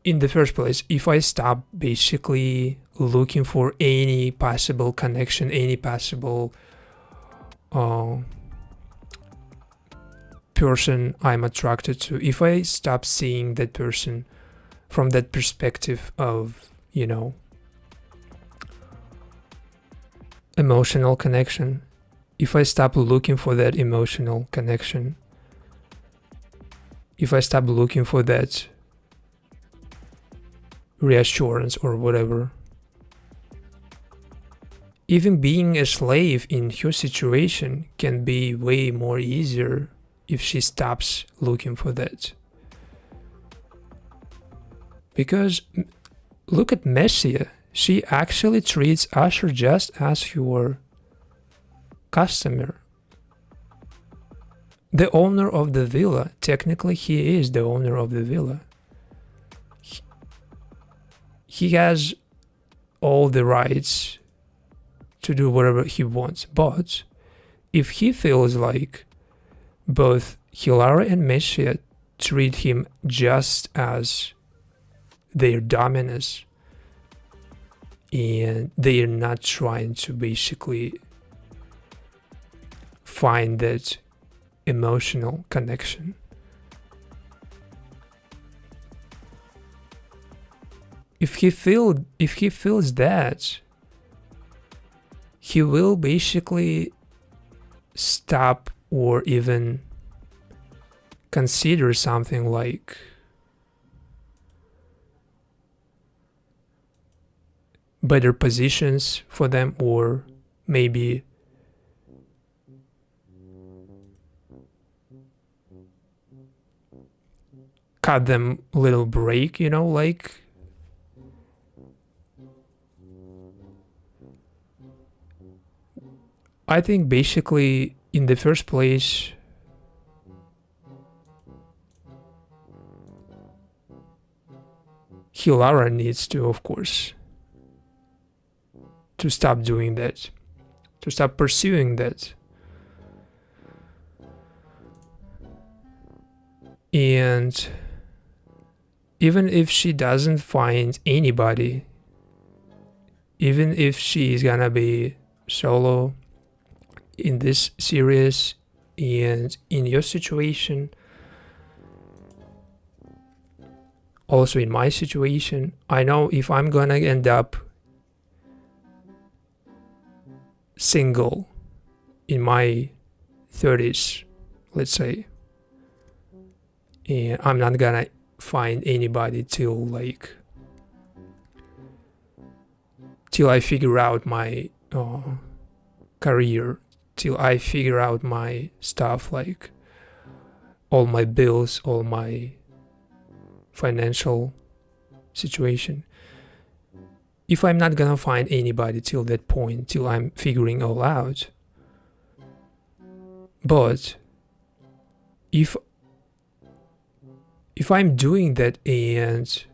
in the first place, if I stop basically looking for any possible connection, any possible person I'm attracted to, if I stop seeing that person from that perspective of, emotional connection, if I stop looking for that emotional connection, if I stop looking for that reassurance or whatever, even being a slave in her situation can be way more easier if she stops looking for that. Because look at Messia. She actually treats Ashur just as her customer. The owner of the villa, technically he is the owner of the villa. He has all the rights to do whatever he wants. But if he feels like both Hilara and Messia treat him just as their dominance, and they are not trying to basically find that emotional connection, if he feels that, he will basically stop or even consider something like better positions for them, or maybe cut them a little break, like I think basically in the first place, Hilara needs to, of course, to stop doing that, to stop pursuing that. And even if she doesn't find anybody, even if she's gonna be solo in this series and in your situation, also in my situation, I know if I'm gonna end up single in my 30s, let's say, and I'm not gonna find anybody till I figure out my career, till I figure out my stuff, like all my bills, all my financial situation. If I'm not gonna find anybody till that point, till I'm figuring all out, but if I'm doing that and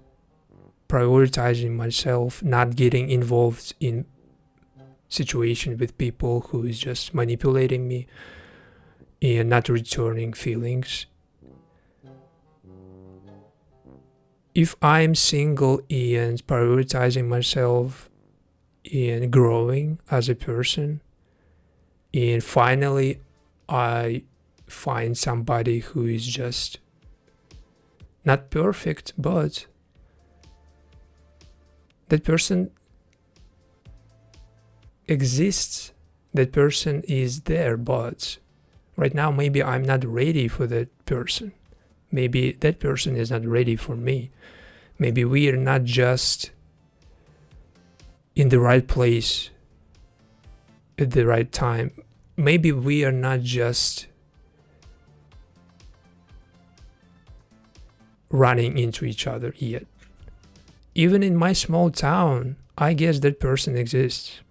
prioritizing myself, not getting involved in situation with people who is just manipulating me and not returning feelings, if I'm single and prioritizing myself and growing as a person, and finally I find somebody who is just not perfect, but that person exists, that person is there, but right now maybe I'm not ready for that person. Maybe that person is not ready for me. Maybe we are not just in the right place at the right time. Maybe we are not just running into each other yet. Even in my small town, I guess that person exists.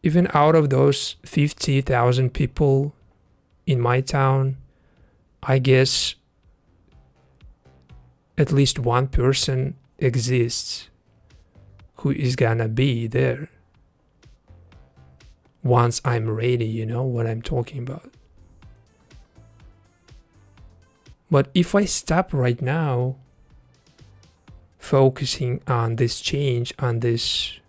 Even out of those 50,000 people in my town, I guess at least one person exists who is gonna be there once I'm ready, you know what I'm talking about. But if I stop right now focusing on this change, on this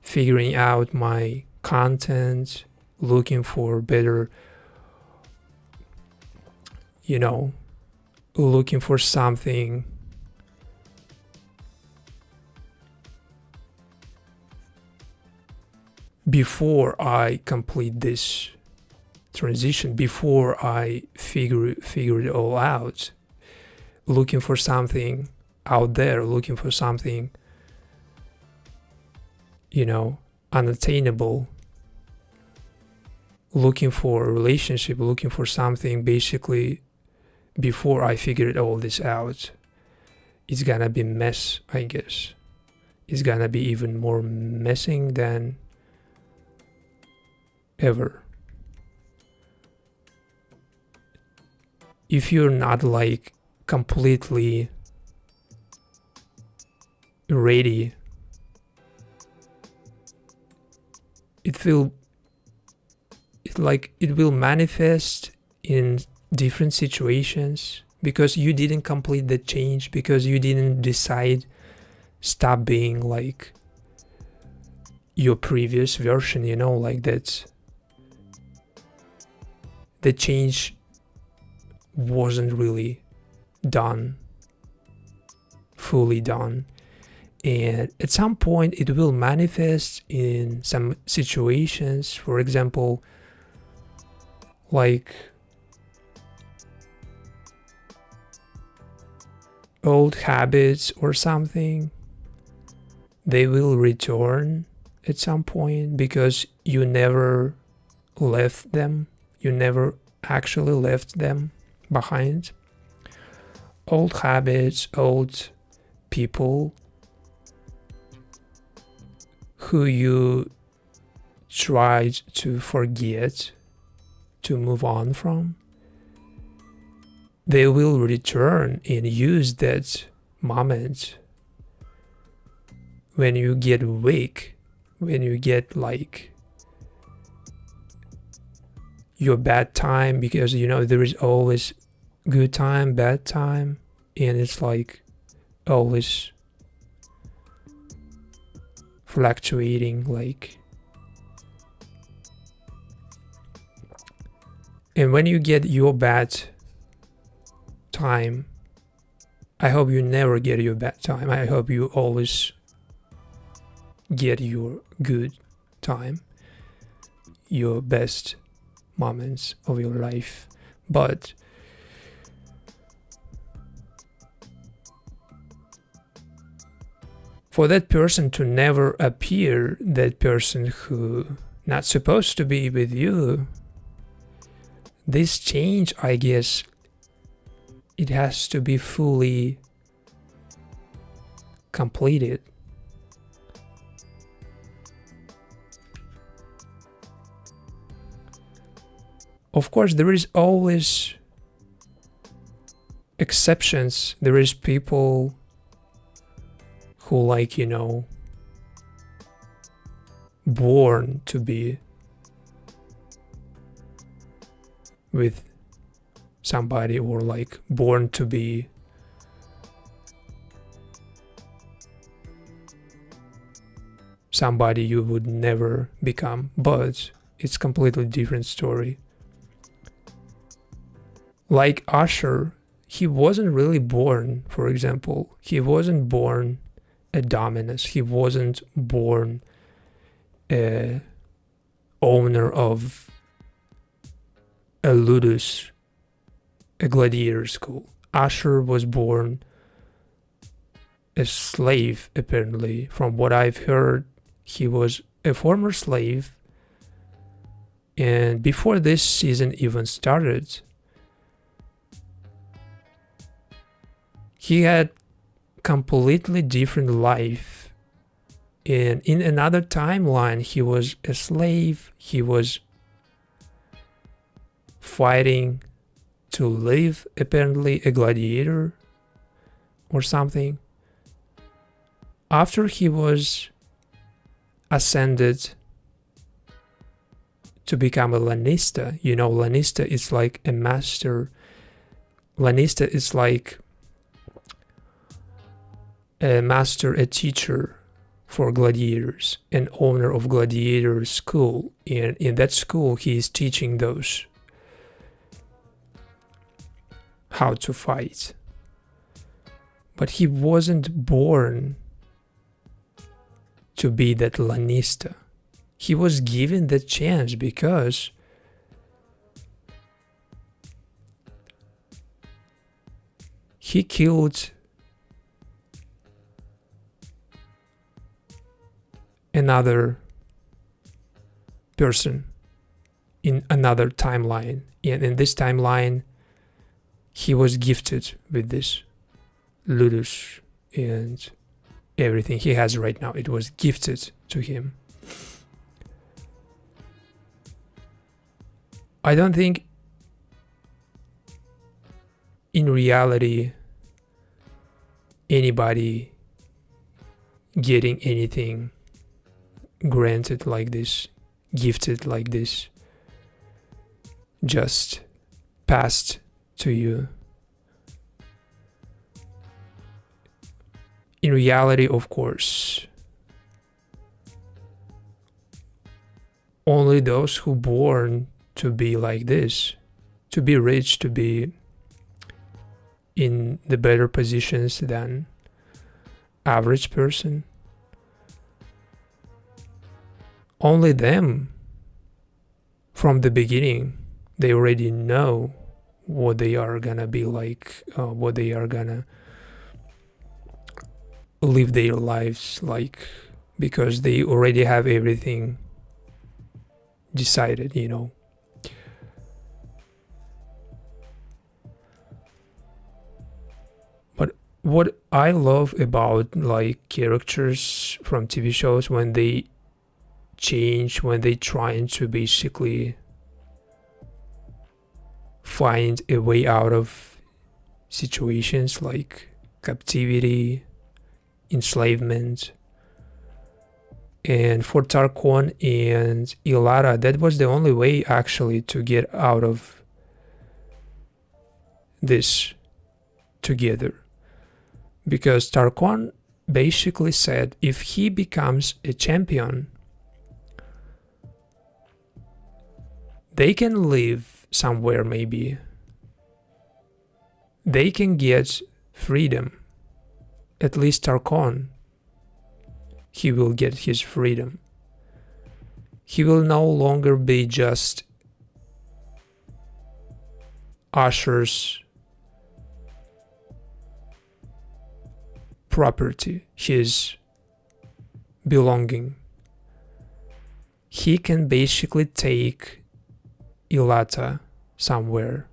figuring out my content, looking for better, you know, looking for something before I complete this transition, before I figure it all out, looking for something out there, looking for something, you know, unattainable, looking for a relationship, looking for something basically before I figured all this out, it's gonna be mess, I guess. It's gonna be even more messing than ever. If you're not like completely ready, it will manifest in different situations because you didn't complete the change, because you didn't decide stop being like your previous version, you know, like that the change wasn't really done, fully done. And at some point it will manifest in some situations, for example, like old habits or something. They will return at some point because you never left them, you never actually left them behind. Old habits, old people who you tried to forget, to move on from, they will return and use that moment when you get weak, when you get like your bad time, because you know there is always good time, bad time, and it's like always fluctuating, like. And when you get your bad time, I hope you never get your bad time. I hope you always get your good time, your best moments of your life. But for that person to never appear, that person who not supposed to be with you, this change, I guess, it has to be fully completed. Of course, there is always exceptions. There is people who, like, you know, born to be with somebody, or like born to be somebody you would never become. But It's completely different story. Like Ashur, he wasn't really born, for example, he wasn't born a dominus. He wasn't born a owner of a ludus, a gladiator school. Ashur was born a slave, apparently. From what I've heard, he was a former slave, and before this season even started, he had completely different life, and in another timeline he was a slave. He was fighting to live, apparently a gladiator or something. After he was ascended to become a lanista, lanista is like a master. Lanista is like a master, a teacher for gladiators, an owner of gladiator school, and in that school he is teaching those how to fight. But he wasn't born to be that lanista. He was given the chance because he killed another person in another timeline, and in this timeline he was gifted with this ludus and everything he has right now. It was gifted to him. I don't think in reality anybody getting anything granted like this, gifted like this, just passed to you. In reality, of course, only those who born to be like this, to be rich, to be in the better positions than average person, only them from the beginning, they already know what they are gonna be like, what they are gonna live their lives like, because they already have everything decided, But what I love about like characters from TV shows, when they change, when they trying to basically find a way out of situations like captivity, enslavement, and for Tarquon and Ilara, that was the only way actually to get out of this together, because Tarquon basically said if he becomes a champion, they can live somewhere, maybe they can get freedom. At least Tarquon, he will get his freedom. He will no longer be just Ashur's property, his belonging. He can basically take Ilata somewhere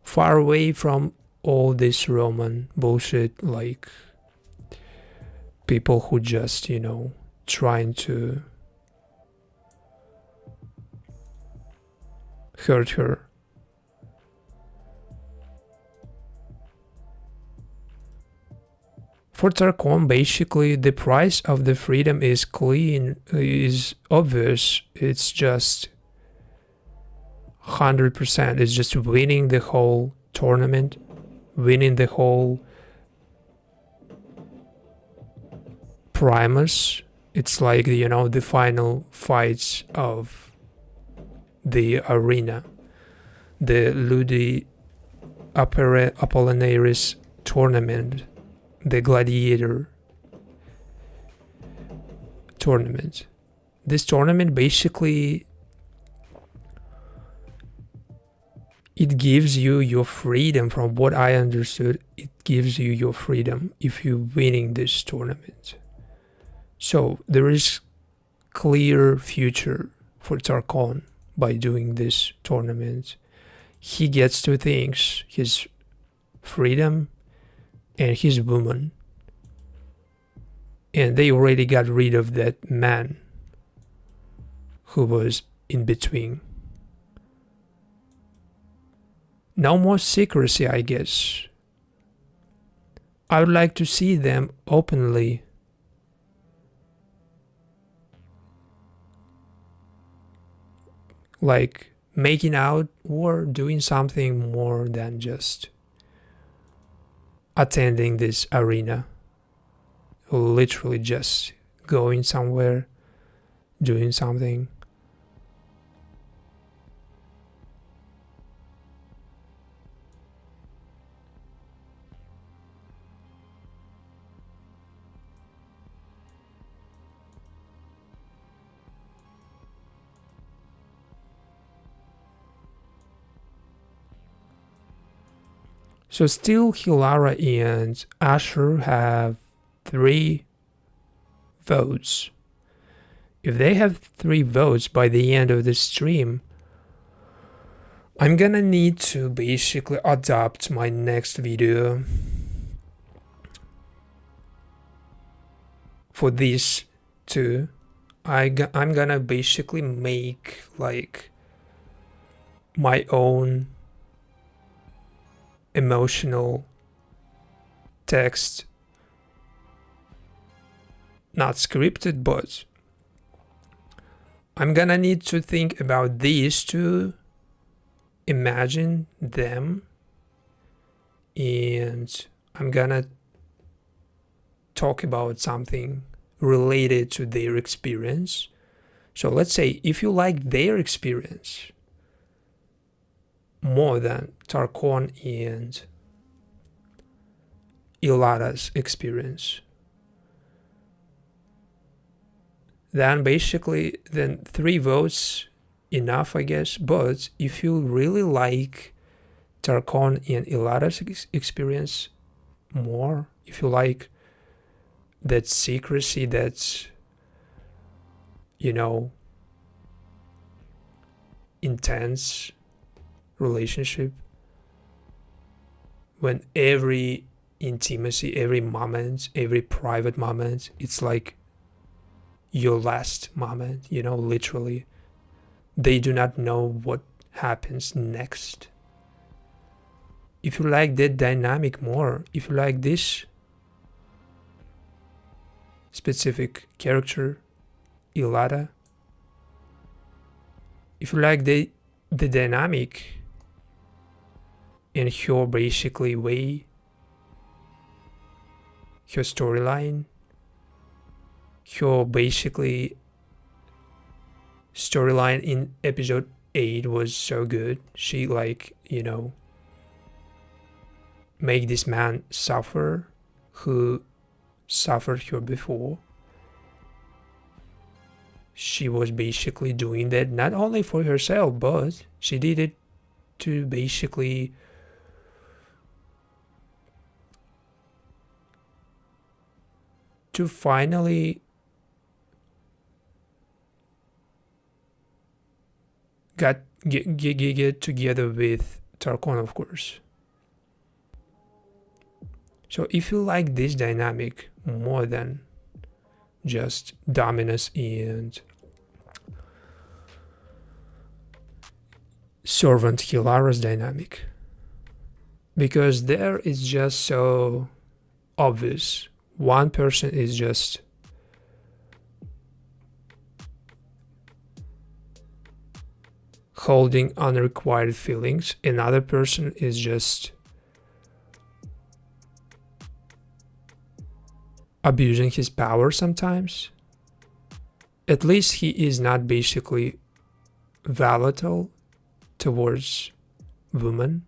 far away from all this Roman bullshit, like people who just, trying to hurt her. For Tarquon, basically, the price of the freedom is clean, is obvious. It's just 100%. It's just winning the whole tournament, winning the whole Primus, It's like, the final fights of the arena, the Ludi Apollinaris tournament, the gladiator tournament. This tournament basically, it gives you your freedom. From what I understood, it gives you your freedom if you're winning this tournament. So there is clear future for Tarkon by doing this tournament. He gets two things: his freedom and his woman. And they already got rid of that man who was in between. No more secrecy, I guess. I would like to see them openly like making out or doing something more than just attending this arena. Literally just going somewhere, doing something. So still Hilara and Ashur have 3 votes. If they have 3 votes by the end of the stream, I'm gonna need to basically adapt my next video for these 2. I'm gonna basically make like my own emotional text, not scripted, but I'm gonna need to think about these 2, imagine them, and I'm gonna talk about something related to their experience. So let's say if you like their experience more than Tarkon and Ilara's experience, then basically 3 votes enough, I guess. But if you really like Tarkon and Ilara's experience more, if you like that secrecy, that intense relationship, when every intimacy, every moment, every private moment, it's like your last moment, literally. They do not know what happens next. If you like that dynamic more, if you like this specific character, Ilara, if you like the dynamic in her basically way, her storyline, her basically storyline in episode 8 was so good. She make this man suffer who suffered her before. She was basically doing that not only for herself, but she did it to basically finally get together with Tarkon, of course. So if you like this dynamic more than just Dominus and servant Hilara's dynamic, because there is just so obvious. One person is just holding unrequited feelings, another person is just abusing his power sometimes. at least he is not basically volatile towards women.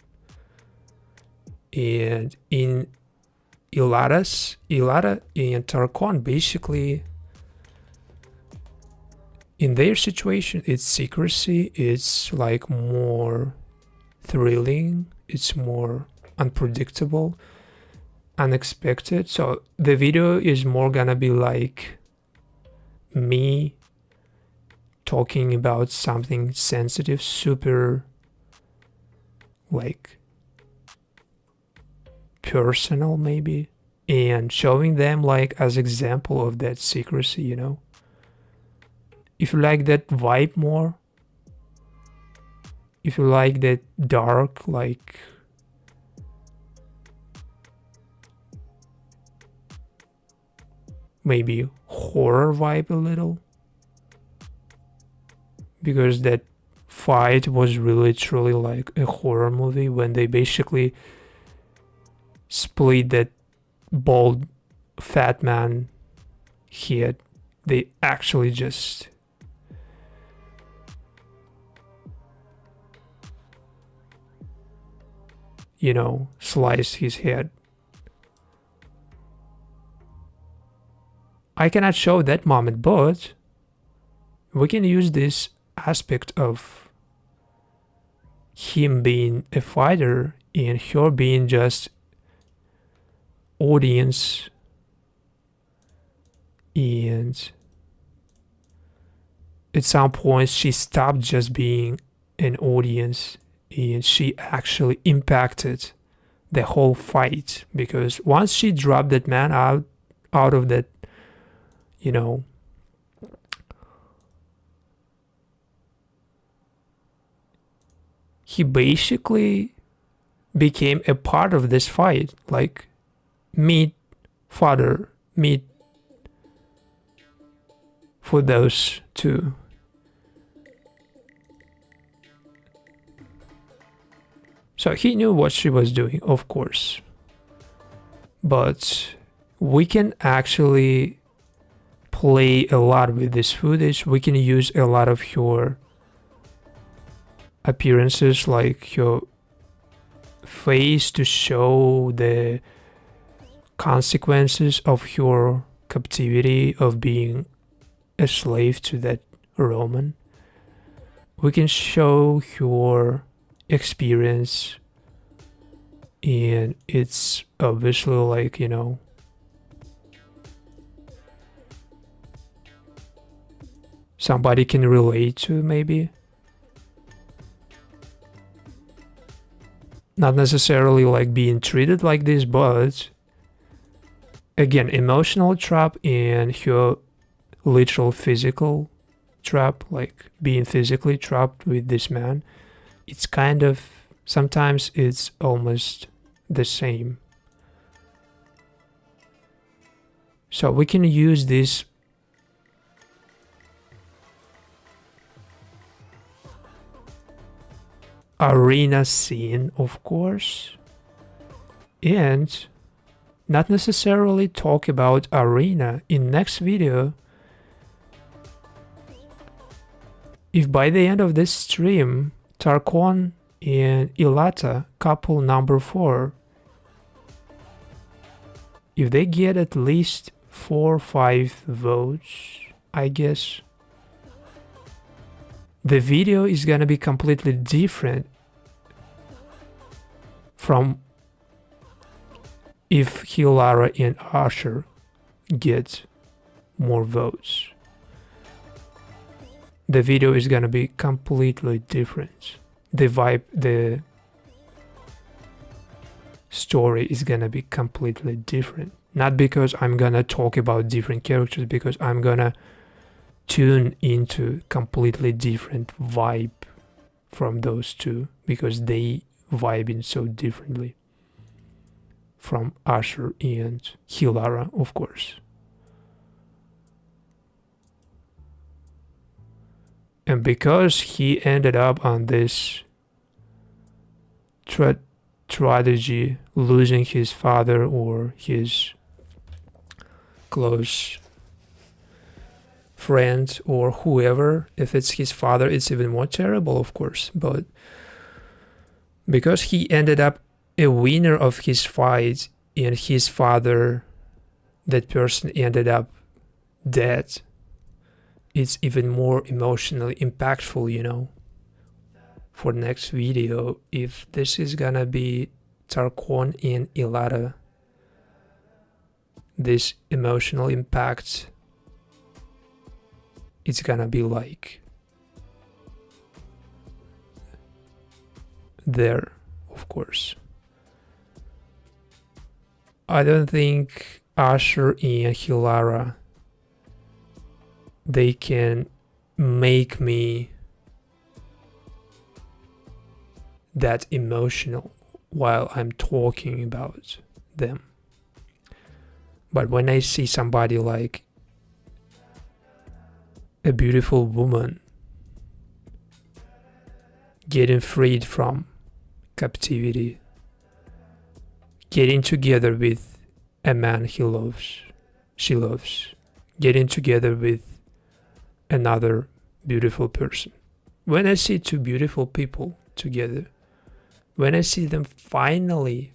And in Ilata and Tarkon, basically in their situation, it's secrecy, it's like more thrilling, it's more unpredictable, unexpected. So the video is more gonna be like me talking about something sensitive, super like personal maybe, and showing them like as example of that secrecy, you know. If you like that vibe more, if you like that dark, like maybe horror vibe a little, because that fight was really truly like a horror movie when they basically split that bald fat man head. They actually just sliced his head. I cannot show that moment, but we can use this aspect of him being a fighter and her being just audience, and at some point she stopped just being an audience and she actually impacted the whole fight, because once she dropped that man out of that, he basically became a part of this fight, like meat fodder, meat for those two. So he knew what she was doing, of course. But we can actually play a lot with this footage. We can use a lot of her appearances, like her face, to show the consequences of her captivity, of being a slave to that Roman. We can show her experience, and it's obviously like, somebody can relate to, maybe. Not necessarily like being treated like this, but again, emotional trap and her literal physical trap, like being physically trapped with this man. It's kind of, sometimes it's almost the same. So we can use this arena scene, of course, and not necessarily talk about arena in next video. If by the end of this stream Tarkon and Ilata, couple number 4, if they get at least 4 or 5 votes, I guess the video is gonna be completely different from if Hilara and Ashur get more votes. The video is gonna be completely different. The vibe, the story is gonna be completely different. Not because I'm gonna talk about different characters, because I'm gonna tune into completely different vibe from those two, because they vibing so differently from Ashur and Hilara, of course. And because he ended up on this tragedy, losing his father or his close friend or whoever. If it's his father, it's even more terrible, of course. But because he ended up a winner of his fight and his father, that person ended up dead, it's even more emotionally impactful, you know. For next video, if this is gonna be Tarquon and Ilata, this emotional impact, it's gonna be like there, of course. I don't think Ashur and Hilara, they can make me that emotional while I'm talking about them. But when I see somebody like a beautiful woman getting freed from captivity, getting together with a man she loves, getting together with another beautiful person. When I see two beautiful people together, when I see them finally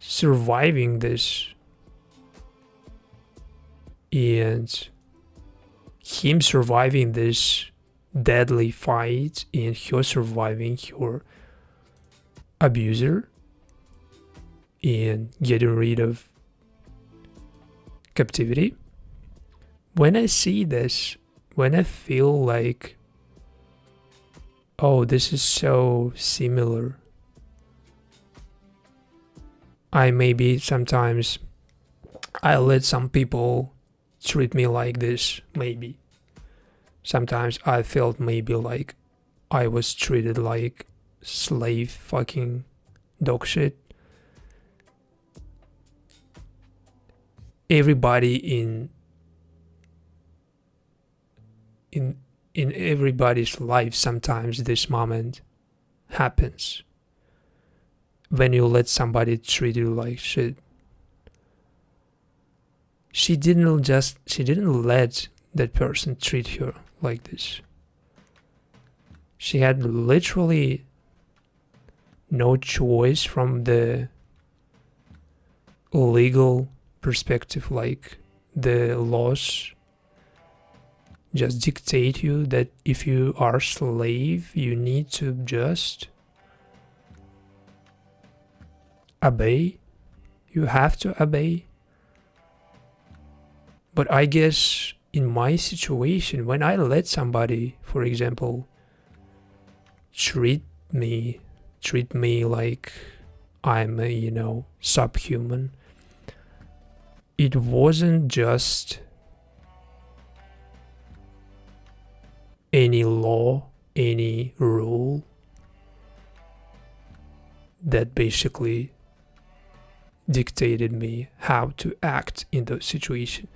surviving this, and him surviving this deadly fight and her surviving her abuser and getting rid of captivity, when I see this, when I feel like, oh, this is so similar, I maybe sometimes I let some people treat me like this, maybe. Sometimes I felt maybe like I was treated like slave fucking dog shit. Everybody in everybody's life, sometimes this moment happens when you let somebody treat you like shit. She didn't let that person treat her like this. She had literally no choice from the legal perspective, like the laws just dictate you that if you are a slave, you need to just obey. You have to obey. But I guess in my situation, when I let somebody, for example, treat me like I'm a, subhuman, it wasn't just any law, any rule that basically dictated me how to act in those situations.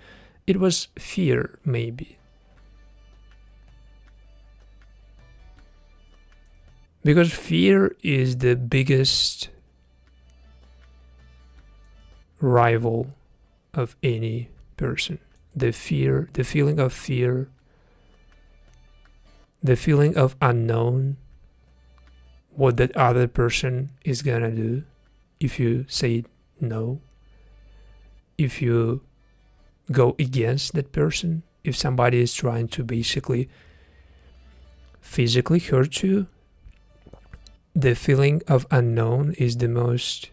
It was fear, maybe. Because fear is the biggest rival of any person. The feeling of fear, the feeling of unknown, what that other person is gonna do if you say no, if you go against that person, if somebody is trying to basically physically hurt you. The feeling of unknown is the most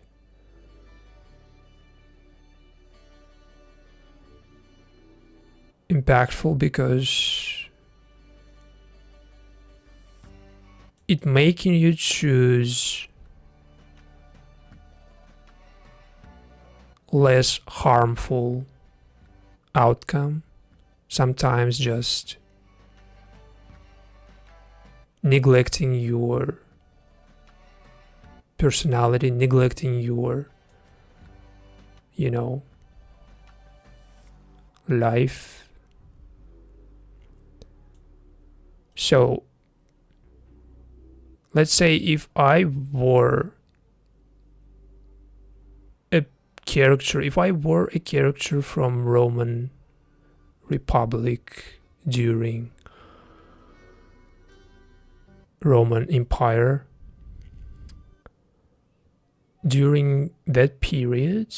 impactful because it making you choose less harmful outcome, sometimes just neglecting your personality, neglecting your life. So let's say if I were character, if I were a character from Roman Republic during Roman Empire, during that period,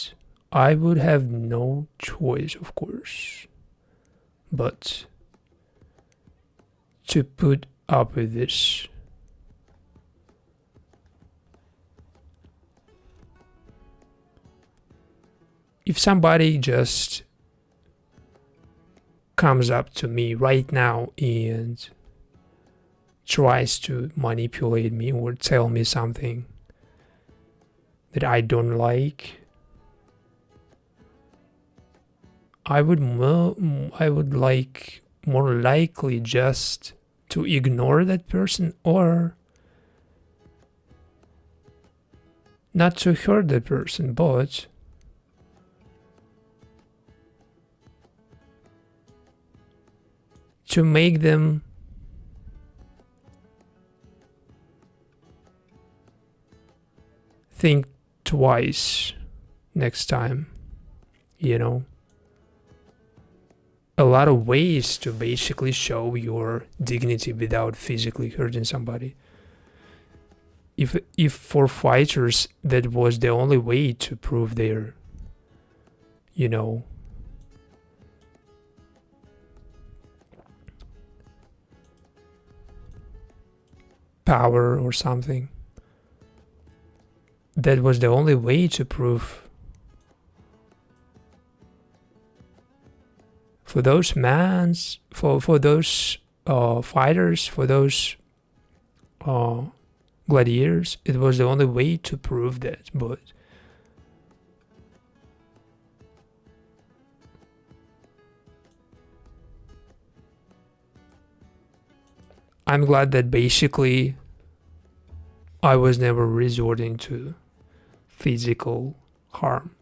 I would have no choice, of course, but to put up with this. If somebody just comes up to me right now and tries to manipulate me or tell me something that I don't like, I would like more likely just to ignore that person, or not to hurt that person, but to make them think twice next time, you know. A lot of ways to basically show your dignity without physically hurting somebody. If for fighters that was the only way to prove their, you know, power or something, that was the only way to prove. For those mans, for those fighters, for those gladiators, it was the only way to prove that. But I'm glad that basically I was never resorting to physical harm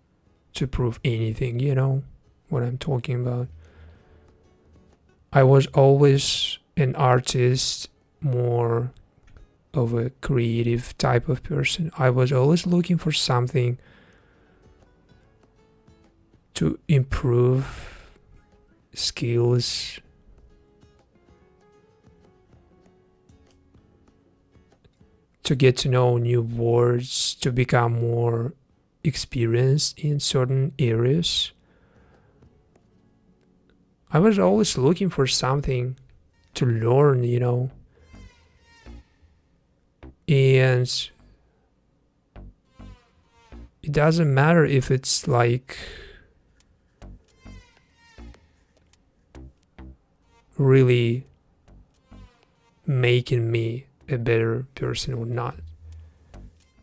to prove anything, you know what I'm talking about. I was always an artist, more of a creative type of person. I was always looking for something to improve skills, to get to know new words, to become more experienced in certain areas. I was always looking for something to learn, you know. And it doesn't matter if it's like really making me a better person or not.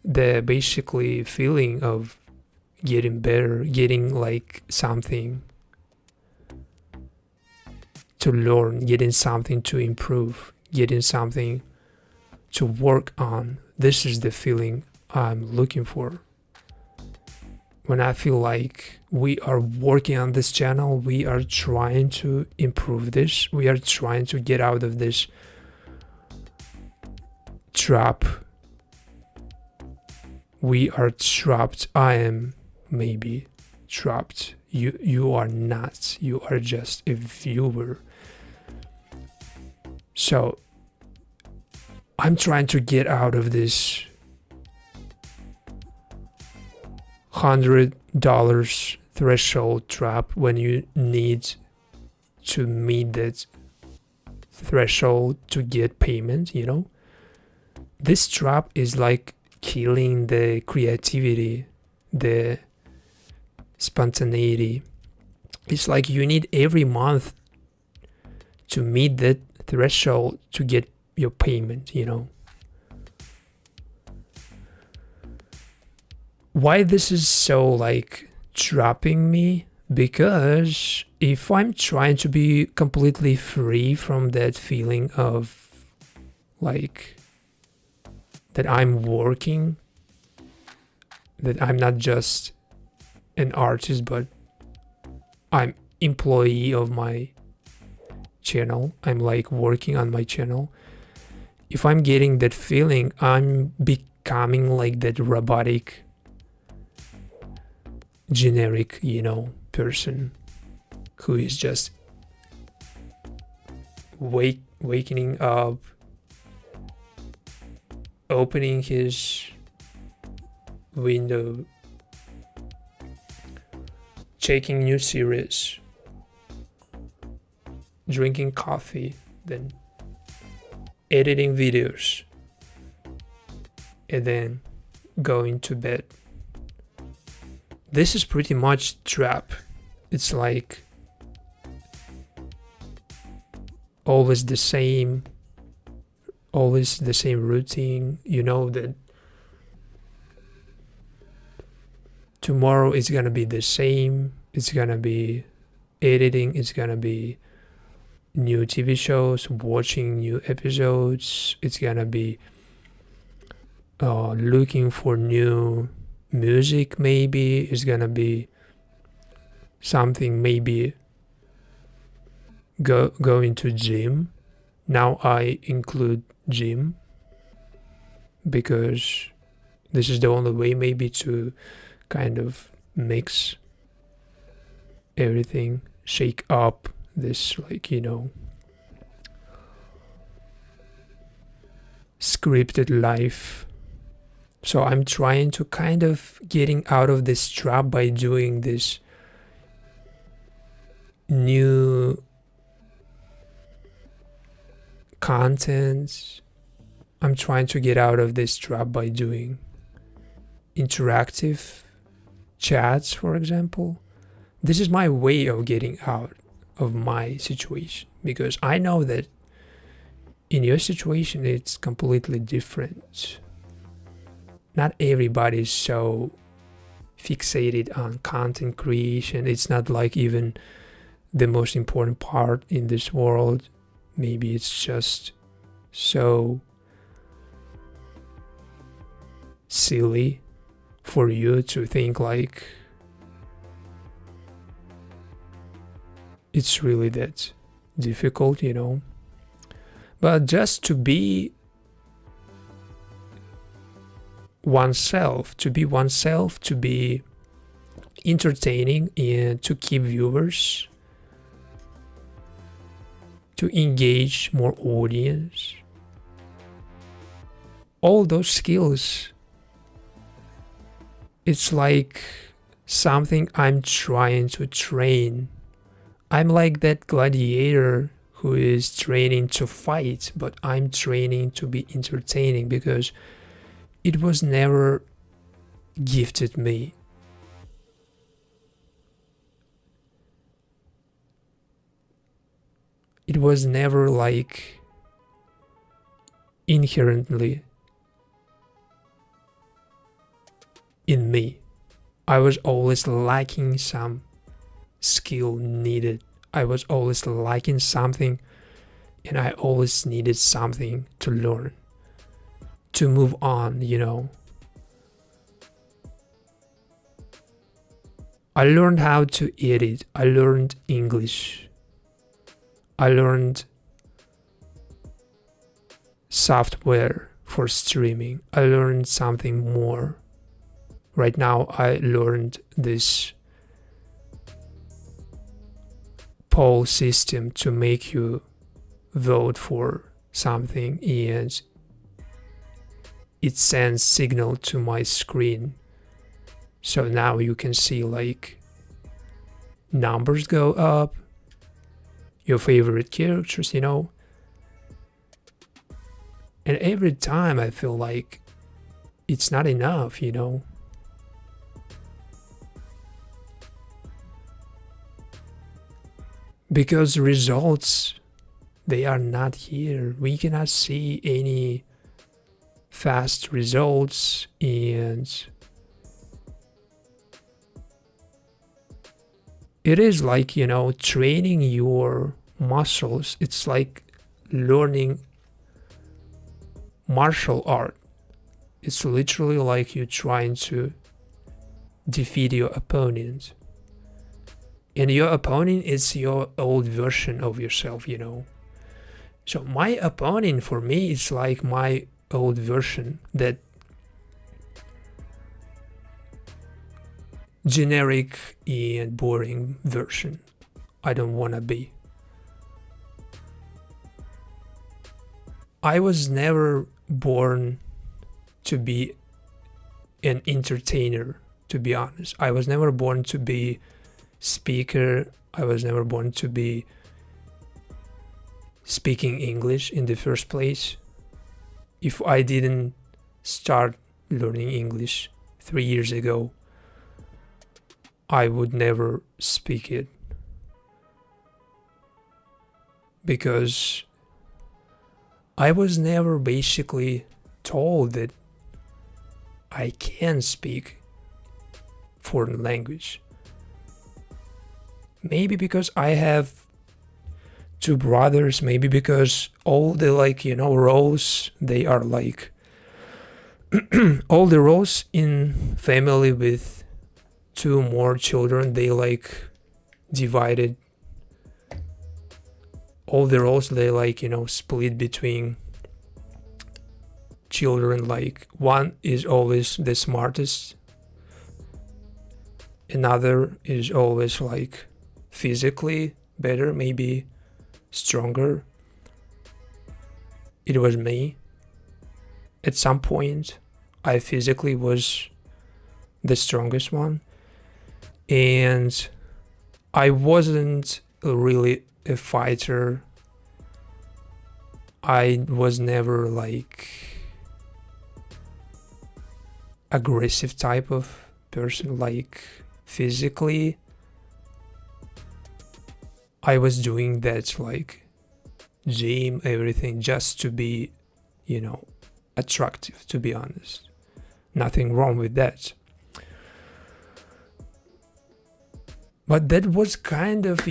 The basically feeling of getting better, getting like something to learn, getting something to improve, getting something to work on. This is the feeling I'm looking for. When I feel like we are working on this channel, we are trying to improve this, we are trying to get out of this trap. We are trapped. I am maybe trapped. You are not. You are just a viewer. So I'm trying to get out of this $100 threshold trap when you need to meet that threshold to get payment, you know. This trap is like killing the creativity, the spontaneity. It's like you need every month to meet that threshold to get your payment, you know. Why this is so like trapping me? Because if I'm trying to be completely free from that feeling of like that I'm working, that I'm not just an artist, but I'm employee of my channel, I'm like working on my channel. If I'm getting that feeling, I'm becoming like that robotic generic, person who is just waking up, opening his window, checking new series, drinking coffee, then editing videos, and then going to bed. This is pretty much trap. It's like always the same routine. You know that tomorrow is gonna be the same. It's gonna be editing, it's gonna be new TV shows, watching new episodes, it's gonna be looking for new music, maybe it's gonna be something, maybe going to gym. Now I include gym because this is the only way maybe to kind of mix everything, shake up this, like, scripted life. So I'm trying to kind of getting out of this trap by doing this new content. I'm trying to get out of this trap by doing interactive chats, for example. This is my way of getting out of my situation, because I know that in your situation it's completely different. Not everybody is so fixated on content creation. It's not like even the most important part in this world. Maybe it's just so silly for you to think like it's really that difficult, But just to be oneself, to be entertaining and to keep viewers, to engage more audience, all those skills, it's like something I'm trying to train. I'm like that gladiator who is training to fight, but I'm training to be entertaining because it was never gifted me. It was never like inherently in me. I was always lacking some skill needed. I was always lacking something, and I always needed something to learn, to move on, I learned how to edit. I learned English. I learned software for streaming. I learned something more. Right now I learned this poll system to make you vote for something, and it sends signal to my screen. So now you can see like numbers go up, your favorite characters, And every time I feel like it's not enough, Because results, they are not here. We cannot see any fast results, and it is like, training your muscles. It's like learning martial art. It's literally like you trying to defeat your opponent. And your opponent is your old version of yourself, So my opponent for me is like my old version that generic and boring version. I don't want to be. I was never born to be an entertainer, to be honest. I was never born to be speaker. I was never born to be speaking English in the first place. If I didn't start learning English 3 years ago, I would never speak it, because I was never basically told that I can speak foreign language. Maybe because I have 2 brothers, maybe because all the roles, they are like all the roles in family with 2 more children, they divided all the roles, they split between children. One is always the smartest, another is always physically better, maybe stronger. It was me. At some point I physically was the strongest one, and I wasn't really a fighter. I was never aggressive type of person. Physically I was doing that gym, everything, just to be attractive, to be honest. Nothing wrong with that. But that was kind of,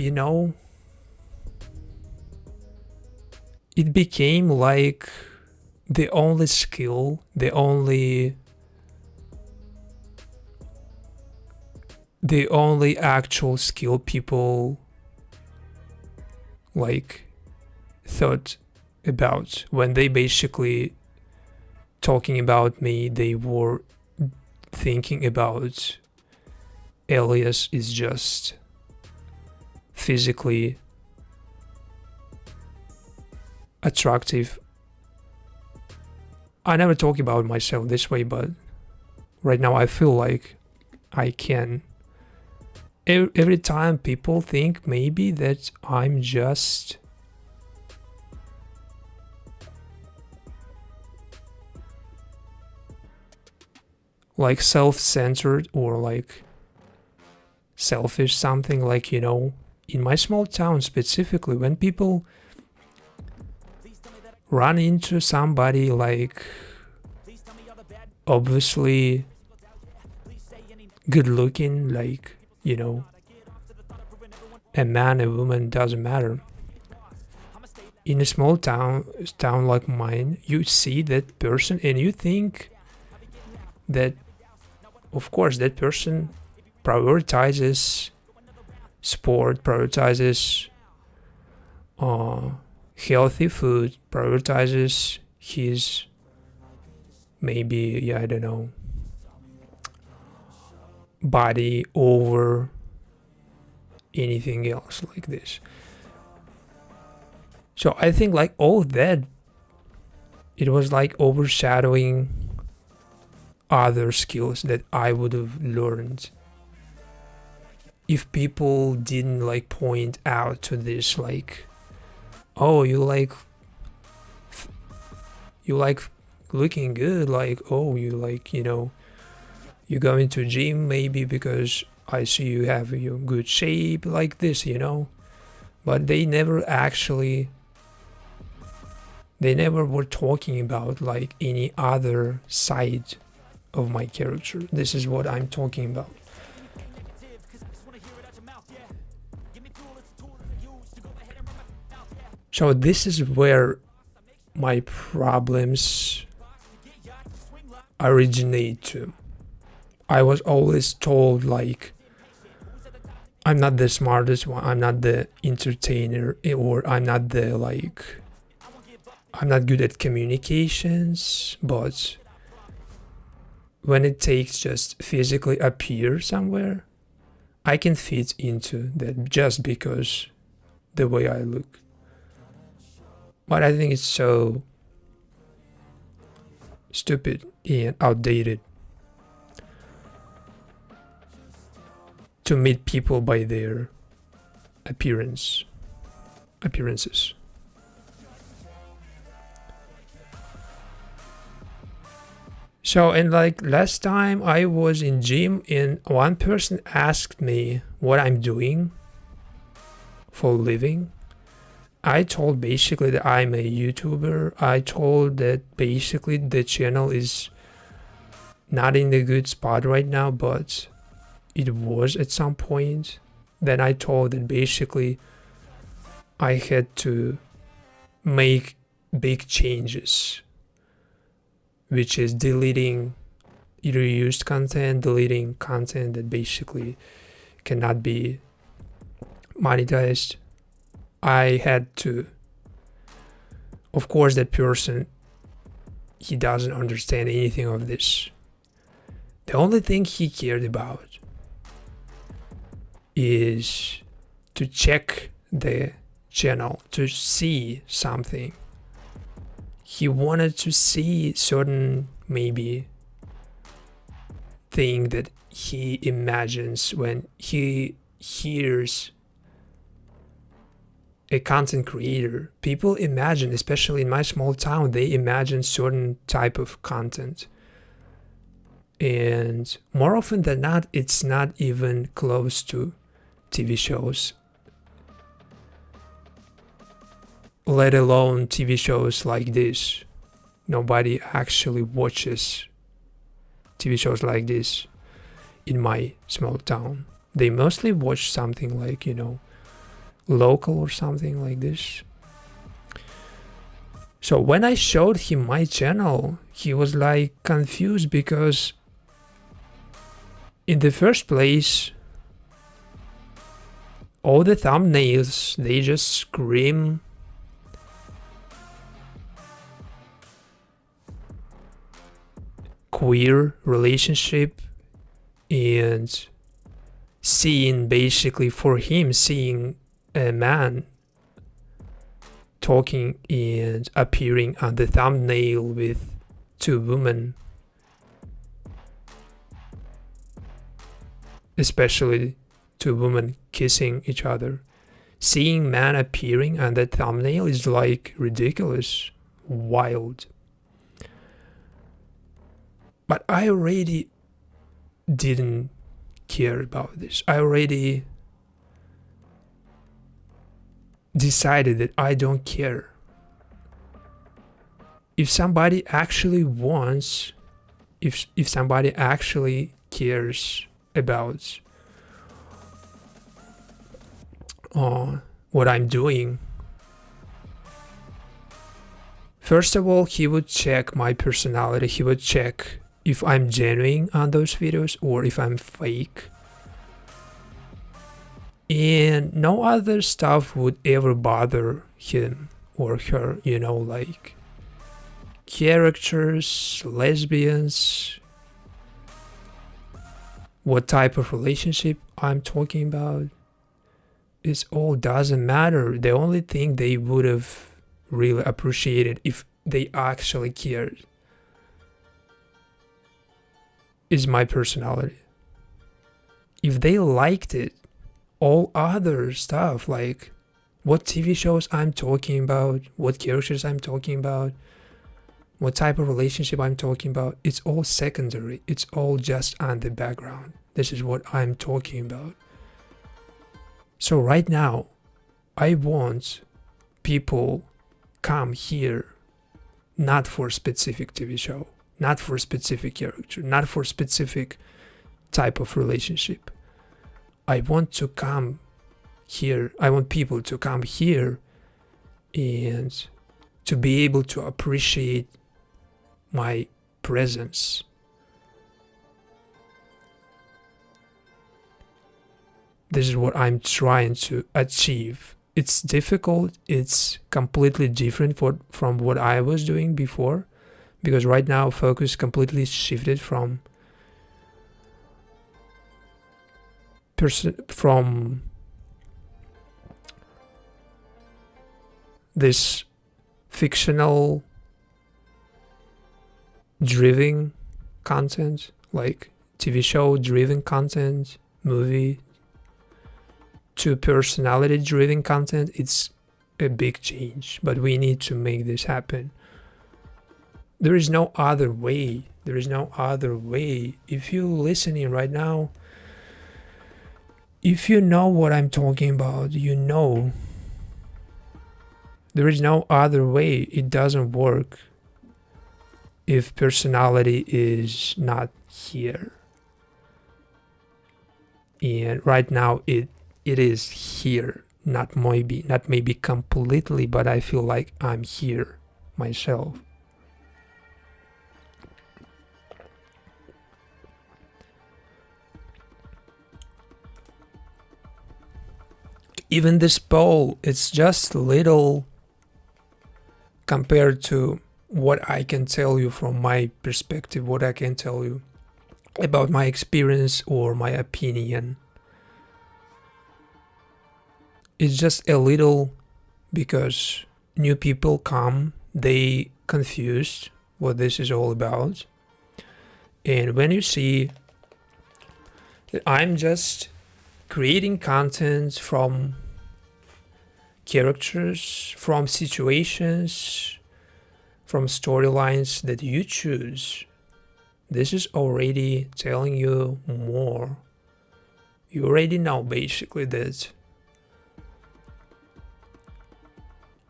it became the only skill, the only actual skill people thought about when they basically talking about me. They were thinking about Elias is just physically attractive. I never talk about myself this way, but right now I feel like I can. Every time people think maybe that I'm just self-centered or selfish, something in my small town specifically, when people run into somebody obviously good looking, a man, a woman, doesn't matter. In a small town like mine, you see that person and you think that, of course, that person prioritizes sport, prioritizes healthy food, prioritizes his maybe, I don't know, body over anything else like this. So I think all that, it was overshadowing other skills that I would have learned if people didn't point out to this, oh, you looking good, oh, you you go into gym maybe because I see you have your good shape, this, but they never were talking about any other side of my character. This is what I'm talking about. So this is where my problems originate to. I was always told I'm not the smartest one, I'm not the entertainer, or I'm not the I'm not good at communications, but when it takes just physically appear somewhere, I can fit into that just because the way I look. But I think it's so stupid and outdated to meet people by their appearances. So, and like last time I was in gym and one person asked me what I'm doing for a living. I told basically that I'm a YouTuber. I told that basically the channel is not in a good spot right now, but it was at some point. Then I told that basically I had to make big changes, which is deleting reused content, deleting content that basically cannot be monetized. I had to, of course, that person, he doesn't understand anything of this. The only thing he cared about is to check the channel, to see something. He wanted to see certain maybe thing that he imagines when he hears a content creator. People imagine, especially in my small town, they imagine certain type of content. And more often than not, it's not even close to TV shows, let alone TV shows like this. Nobody actually watches TV shows like this in my small town. They mostly watch something like, local or something like this. So when I showed him my channel, he was like confused because in the first place, all the thumbnails, they just scream queer relationship and seeing, basically for him, seeing a man talking and appearing on the thumbnail with two women, especially two women kissing each other. Seeing man appearing on that thumbnail is like ridiculous, wild. But I already didn't care about this. I already decided that I don't care. If somebody actually wants, if somebody actually cares about what I'm doing, first of all, he would check my personality. He would check if I'm genuine on those videos or if I'm fake. And no other stuff would ever bother him or her, like characters, lesbians, what type of relationship I'm talking about. It all doesn't matter. The only thing they would have really appreciated if they actually cared is my personality. If they liked it, all other stuff, like what TV shows I'm talking about, what characters I'm talking about, what type of relationship I'm talking about, it's all secondary. It's all just on the background. This is what I'm talking about. So right now, I want people come here not for specific TV show, not for specific character, not for specific type of relationship. I want to come here. I want people to come here and to be able to appreciate my presence. This is what I'm trying to achieve. It's difficult. It's completely different from what I was doing before, because right now focus completely shifted from from this fictional driven content, like TV show driven content, movie, to personality driven content. It's a big change, but we need to make this happen. There is no other way. There is no other way. If you're listening right now, if you know what I'm talking about, you know there is no other way. It doesn't work if personality is not here. And right now it is here. Not maybe completely, but I feel like I'm here myself. Even this poll, it's just little compared to what I can tell you from my perspective, what I can tell you about my experience or my opinion. It's just a little, because new people come, they confused what this is all about. And when you see that I'm just creating content from characters, from situations, from storylines that you choose, this is already telling you more. You already know basically that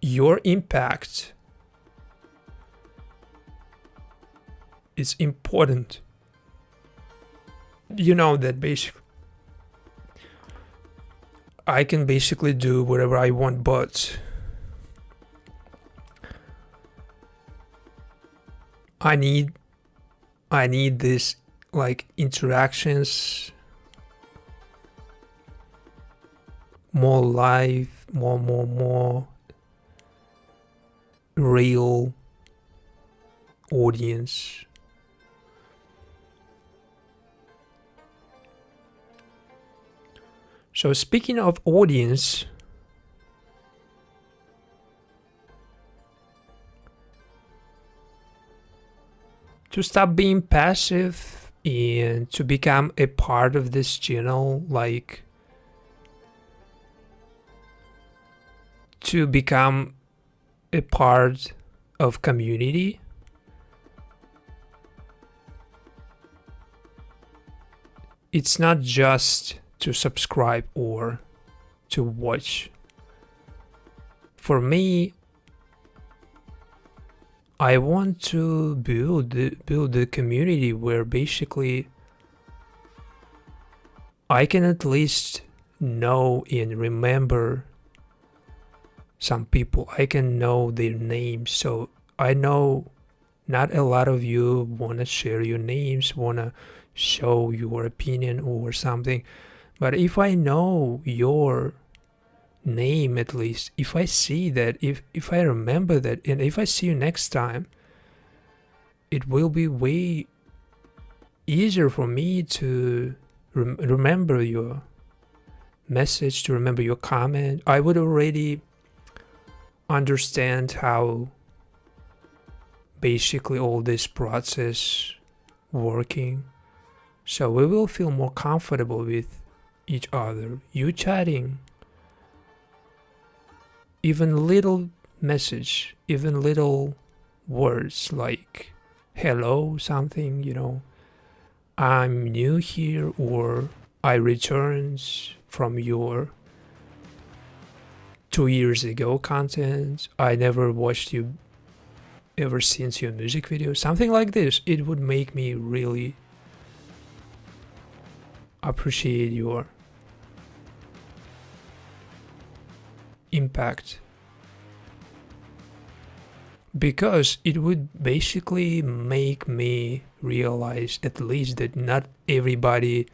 your impact is important. You know that basically I can basically do whatever I want, but I need this like interactions, more live, more real audience. So speaking of audience, to stop being passive and to become a part of this channel, like to become a part of community, it's not just to subscribe or to watch. For me, I want to build the community where basically I can at least know and remember some people. I can know their names. So I know not a lot of you want to share your names, want to show your opinion or something. But if I know your name, at least, if I see that, if I remember that, and if I see you next time, it will be way easier for me to remember your message, to remember your comment. I would already understand how basically all this process working. So we will feel more comfortable with each other. You chatting, even little message, even little words like hello, something, you know, I'm new here, or I returned from your 2 years ago content, I never watched you ever since your music video, something like this. It would make me really appreciate your impact, because it would basically make me realize at least that not everybody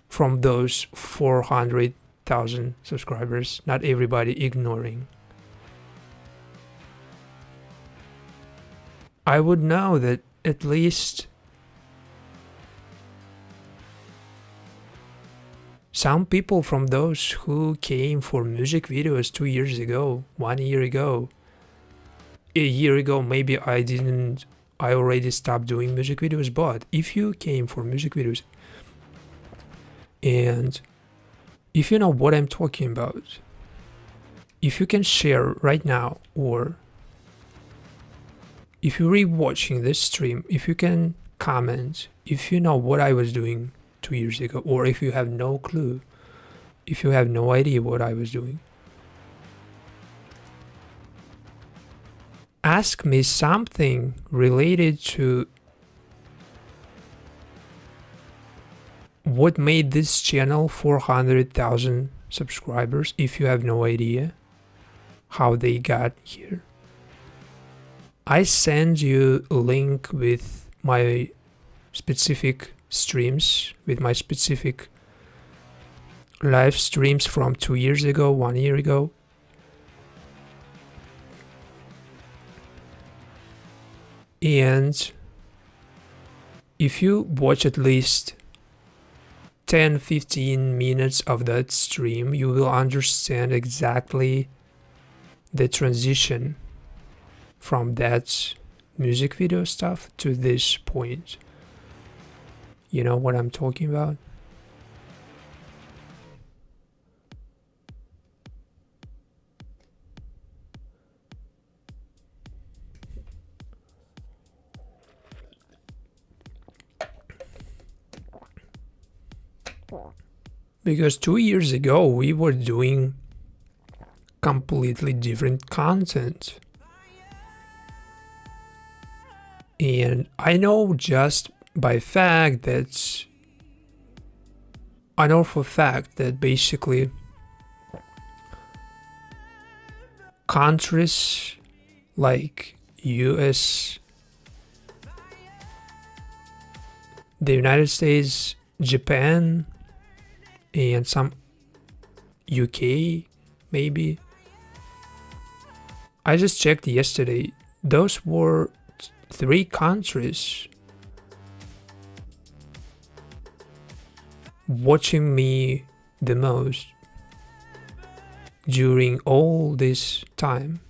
from those 400,000 subscribers, not everybody ignoring. I would know that at least Some people from those who came for music videos 2 years ago, 1 year ago, a year ago, maybe I already stopped doing music videos, but if you came for music videos and if you know what I'm talking about, if you can share right now, or if you're rewatching this stream, if you can comment, if you know what I was doing 2 years ago, or if you have no clue, if you have no idea what I was doing, ask me something related to what made this channel 400,000 subscribers, if you have no idea how they got here. I send you a link with my specific streams, with my specific live streams from 2 years ago, 1 year ago. And if you watch at least 10-15 minutes of that stream, you will understand exactly the transition from that music video stuff to this point. You know what I'm talking about? Because 2 years ago we were doing completely different content. And I know just by fact that I know for a fact that basically countries like US, the United States, Japan, and some UK maybe. I just checked yesterday. Those were 3 countries watching me the most during all this time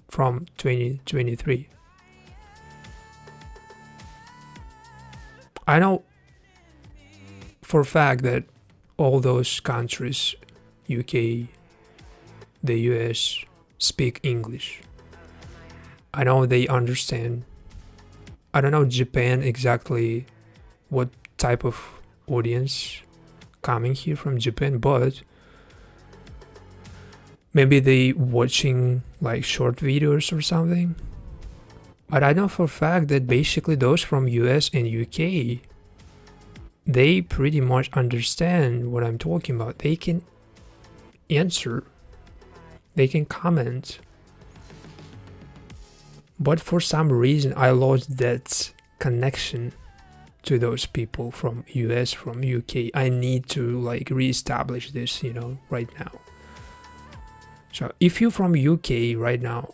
from 2023. I know for a fact that all those countries, UK, the US, speak English. I know they understand. I don't know Japan exactly what type of audience coming here from Japan, but maybe they watching like short videos or something. But I know for a fact that basically those from US and UK, they pretty much understand what I'm talking about. They can answer, they can comment. But for some reason I lost that connection to those people from US, from UK. I need to like reestablish this, you know, right now. So if you're from UK right now,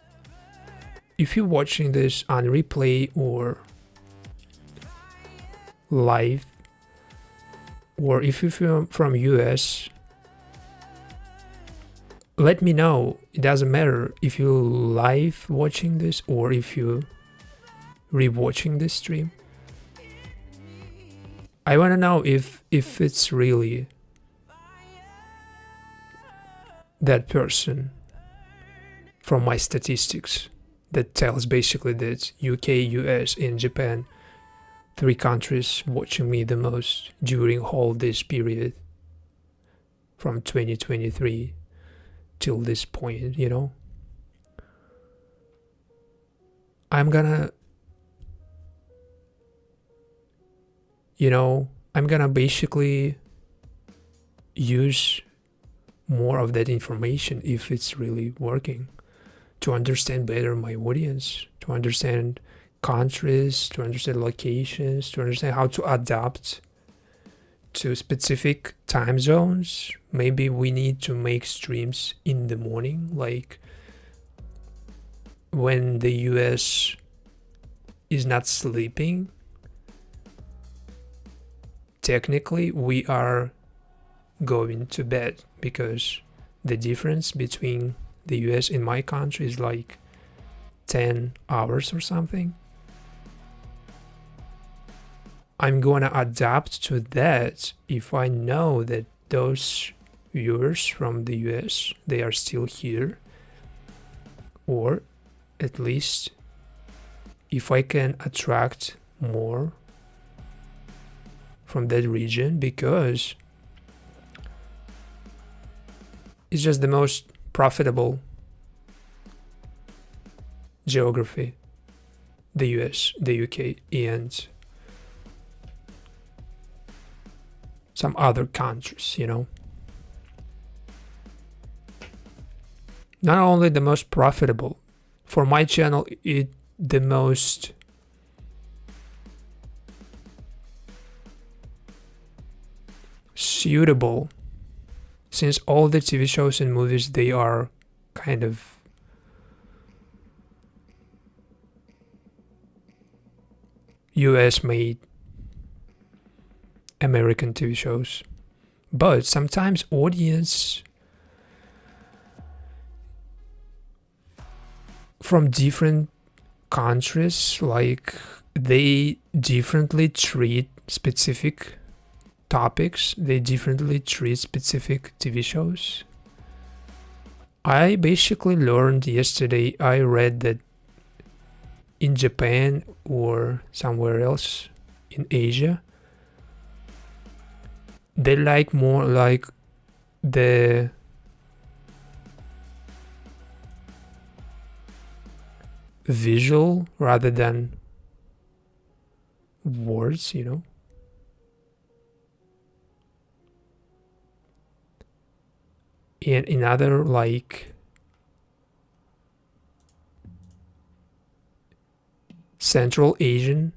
if you're watching this on replay or live, or if you're from US, let me know. It doesn't matter if you're live watching this or if you're rewatching this stream. I want to know if it's really that person from my statistics that tells basically that UK, US, and Japan, 3 countries watching me the most during all this period from 2023 till this point, you know. I'm gonna basically use more of that information if it's really working, to understand better my audience, to understand countries, to understand locations, to understand how to adapt to specific time zones. Maybe we need to make streams in the morning, like when the US is not sleeping. Technically we are going to bed, because the difference between the US and my country is like 10 hours or something. I'm gonna adapt to that if I know that those viewers from the US, they are still here, or at least if I can attract more from that region, because it's just the most profitable geography, the US, the UK, and some other countries, you know. Not only the most profitable, for my channel, it the most suitable, since all the TV shows and movies, they are kind of US made American TV shows. But sometimes audience from different countries, like, they differently treat specific topics, they differently treat specific TV shows. I basically learned yesterday, I read that in Japan or somewhere else in Asia, they like more like the visual rather than words, you know. And in other, like, Central Asia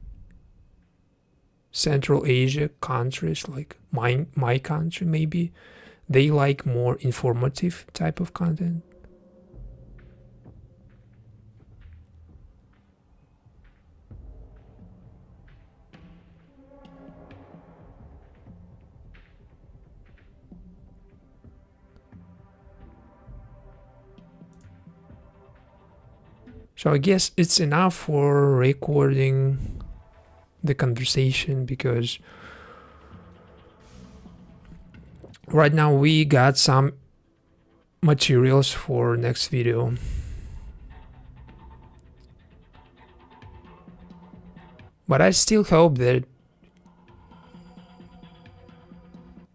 countries, like my country maybe, they like more informative type of content. So I guess it's enough for recording the conversation, because right now we got some materials for next video. But I still hope that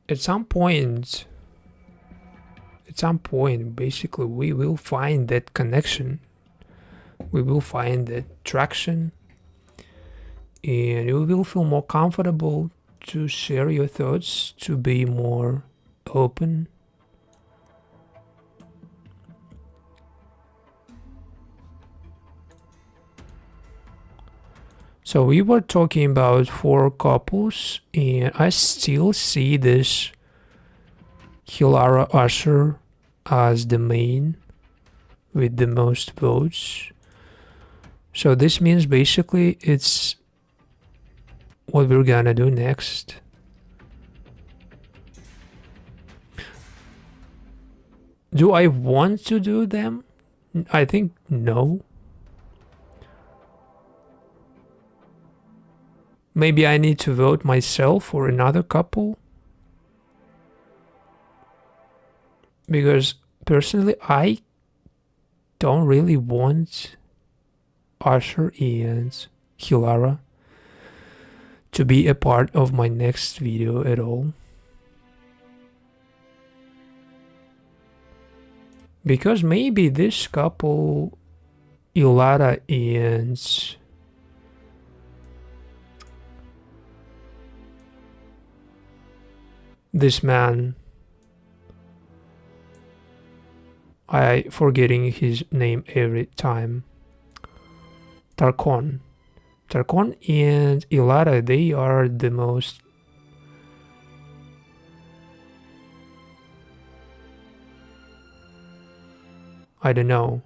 at some point basically we will find that connection, we will find that traction, and you will feel more comfortable to share your thoughts, to be more open. So we were talking about 4 couples, and I still see this House of Ashur as the main with the most votes. So this means basically it's what we're gonna do next. Do I want to do them? I think no. Maybe I need to vote myself or another couple. Because personally, I don't really want Ashur and Hilara to be a part of my next video at all. Because maybe this couple, Hilara and this man, I forgetting his name every time, Tarkon and Hilara, they are the most I don't know.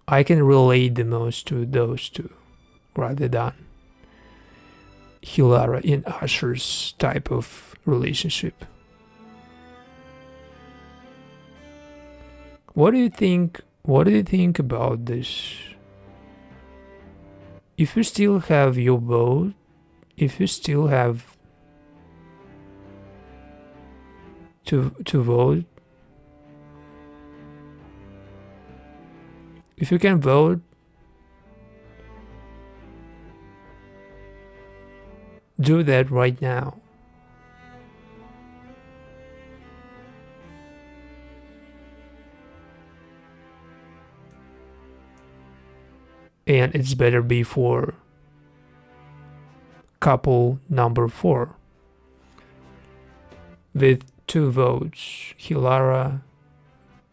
I can relate the most to those two rather than Hilara and Ashur's type of relationship. What do you think? What do you think about this? If you still have your vote, if you still have to vote, if you can vote, do that right now. And it's better be for couple number 4 with 2 votes. Hilara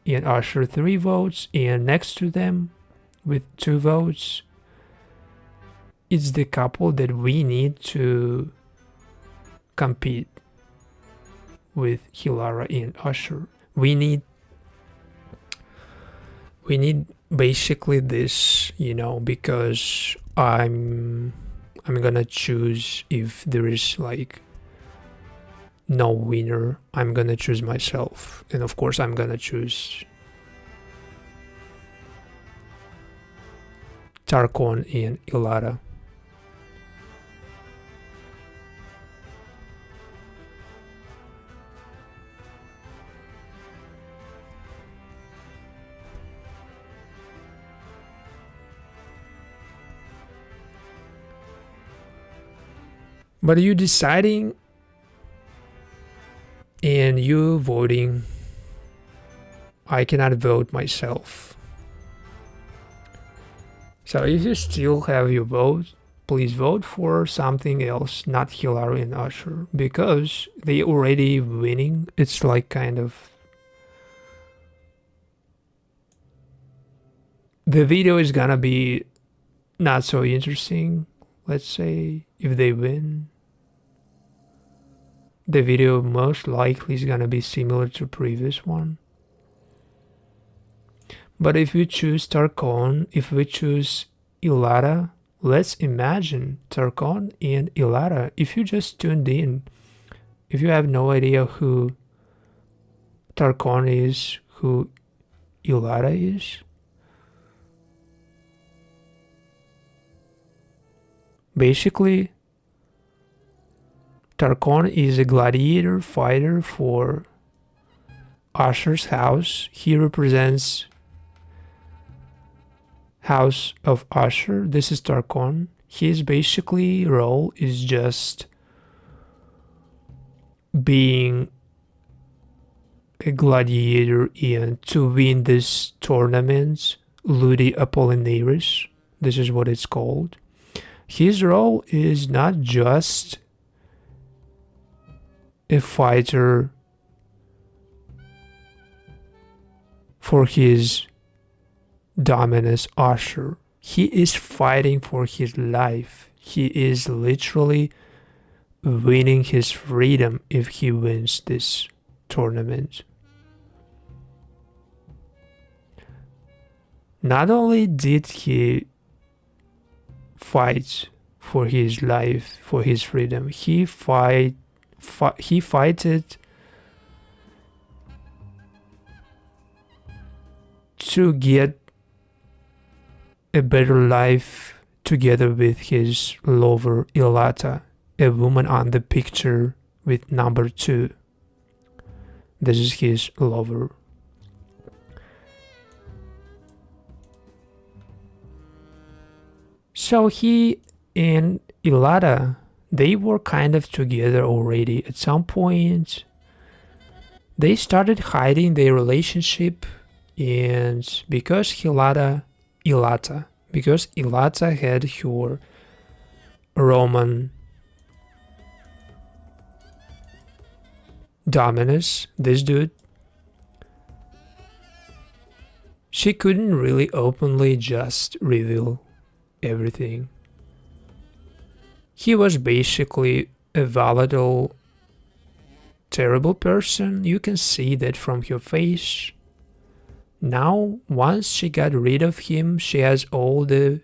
and Ashur 3 votes, and next to them with 2 votes, it's the couple that we need to compete with Hilara and Ashur. We need basically this, because I'm gonna choose. If there is like no winner, I'm gonna choose myself, and of course I'm gonna choose Tarkon and Ilara. But you deciding and you voting, I cannot vote myself. So if you still have your vote, please vote for something else, not Hilara and Ashur, because they already winning. It's like kind of... the video is gonna be not so interesting, let's say, if they win. The video most likely is gonna be similar to previous one. But if we choose Tarkon, if we choose Ilara, let's imagine Tarkon and Ilara. If you just tuned in, if you have no idea who Tarkon is, who Ilara is, basically Tarkon is a gladiator fighter for Ashur's house. He represents House of Ashur. This is Tarkon. His basically role is just being a gladiator and to win this tournament, Ludi Apollinaris. This is what it's called. His role is not just a fighter for his dominus Ashur. He is fighting for his life. He is literally winning his freedom if he wins this tournament. Not only did he fight for his life, for his freedom, he fighted to get a better life together with his lover Ilata, a woman on the picture with number 2. This is his lover. So he and Ilata, they were kind of together already. At some point, they started hiding their relationship, and because Ilata had her Roman dominus, this dude, she couldn't really openly just reveal everything. He was basically a volatile, terrible person. You can see that from her face. Now, once she got rid of him, she has all the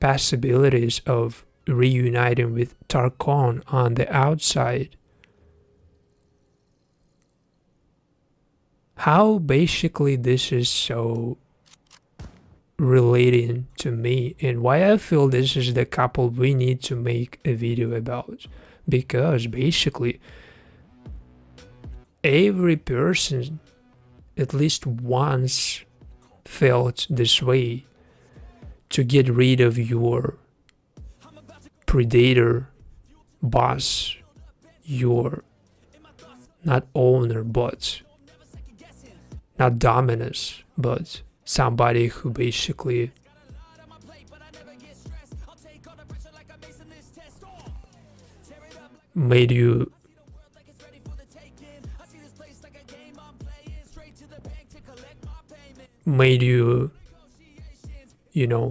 possibilities of reuniting with Tarkon on the outside. How basically this is so relating to me, and why I feel this is the couple we need to make a video about, because basically every person at least once felt this way, to get rid of your predator, boss, your not owner, but not dominus, but somebody who basically made you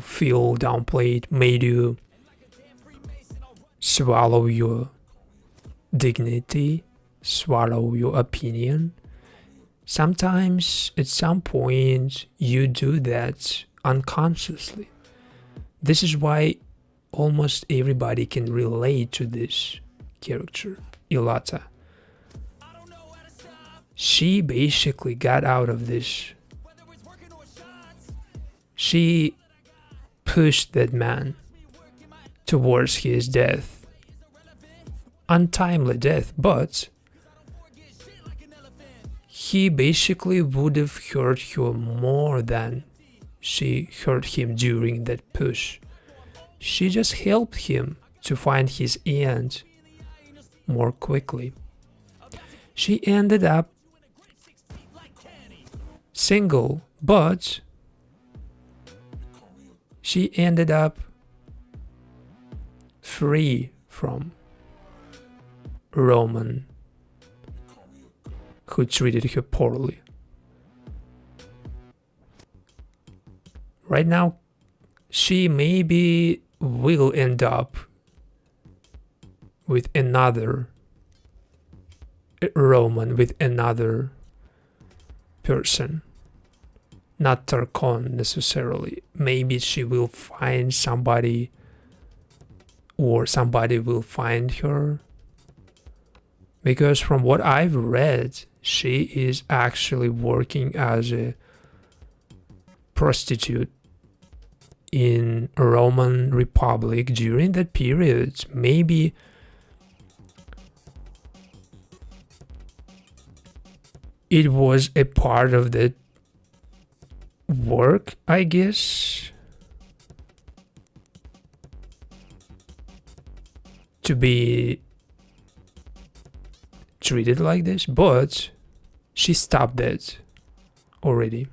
feel downplayed, made you swallow your dignity, swallow your opinion. Sometimes at some point you do that unconsciously. This is why almost everybody can relate to this character, Ilata. She basically got out of this. She pushed that man towards his death. Untimely death, but he basically would have hurt her more than she hurt him during that push. She just helped him to find his end more quickly. She ended up single, but she ended up free from Roman, who treated her poorly. Right now, she maybe will end up with another Roman, with another person, not Tarkon necessarily. Maybe she will find somebody, or somebody will find her. Because from what I've read, she is actually working as a prostitute in Roman Republic during that period. Maybe it was a part of the work, I guess, to be treated like this, but she stopped that already,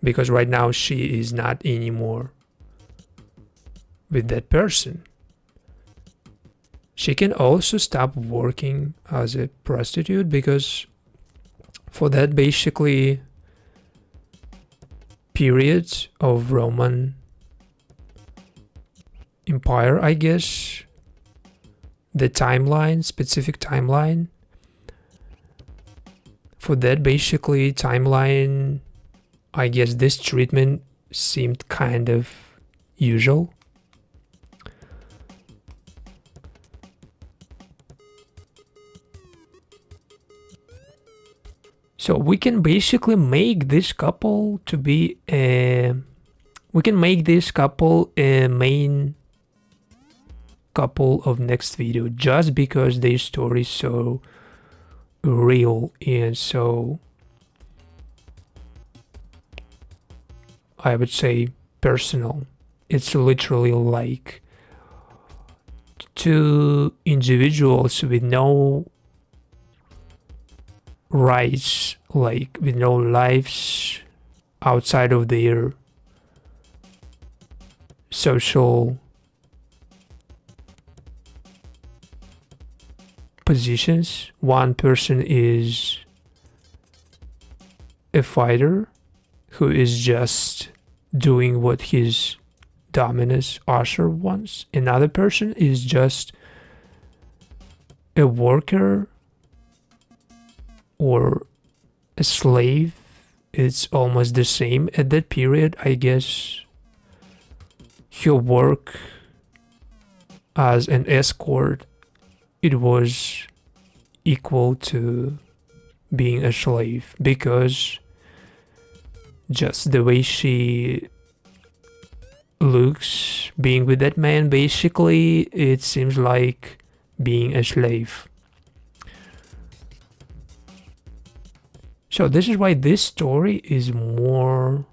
because right now she is not anymore with that person. She can also stop working as a prostitute, because for that basically period of Roman Empire, I guess, the timeline, specific timeline, for that basically timeline, I guess this treatment seemed kind of usual. So we can basically make this couple to be a, we can make this couple a main couple of next video, just because their story is so real and so, I would say, personal. It's literally like two individuals with no rights, like with no lives outside of their social positions. One person is a fighter who is just doing what his dominus Ashur wants. Another person is just a worker or a slave. It's almost the same at that period, I guess. Her work as an escort, it was equal to being a slave, because just the way she looks being with that man, basically it seems like being a slave. So this is why this story is more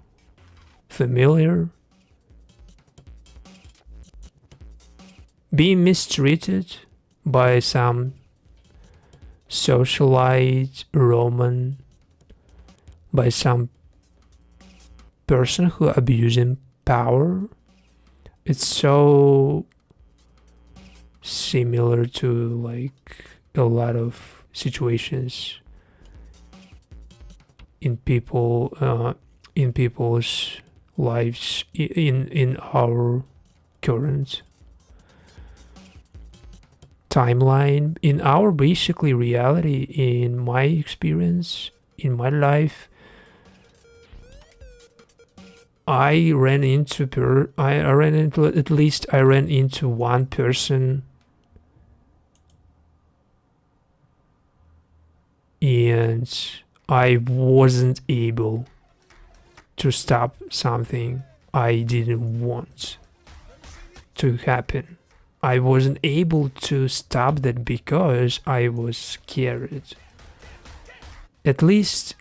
familiar. Being mistreated by some socialite Roman, by some person who abusing power, it's so similar to like a lot of situations in people's lives in our current timeline, in our basically reality. In my experience, in my life, I ran into one person, and I wasn't able to stop something I didn't want to happen. I wasn't able to stop that because I was scared. At least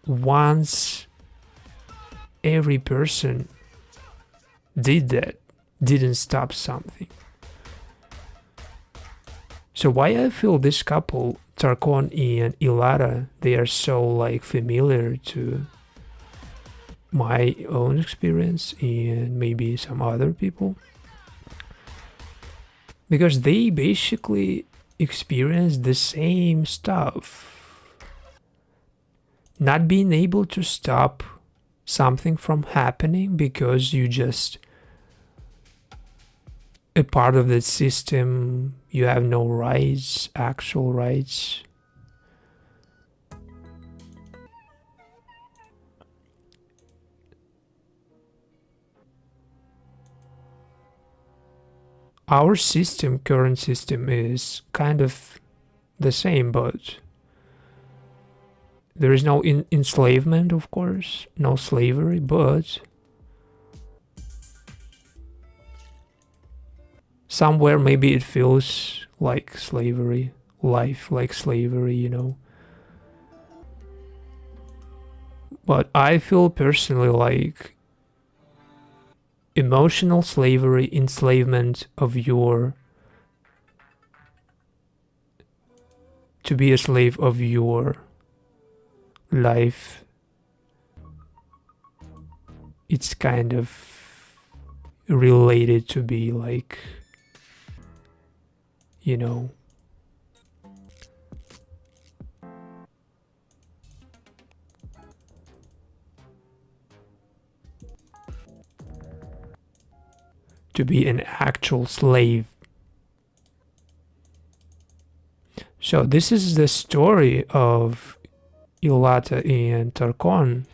once every person did that, didn't stop something. So why I feel this couple, Tarkon and Ilara, they are so like familiar to my own experience and maybe some other people, because they basically experience the same stuff. Not being able to stop something from happening because you just a part of the system, you have no rights, actual rights. Our system, current system, is kind of the same, but there is no enslavement, of course, no slavery, but somewhere maybe it feels like slavery, life like slavery, you know. But I feel personally like emotional slavery, enslavement of your, to be a slave of your life, it's kind of related to be like, you know, to be an actual slave. So this is the story of Ilata and Tarkon,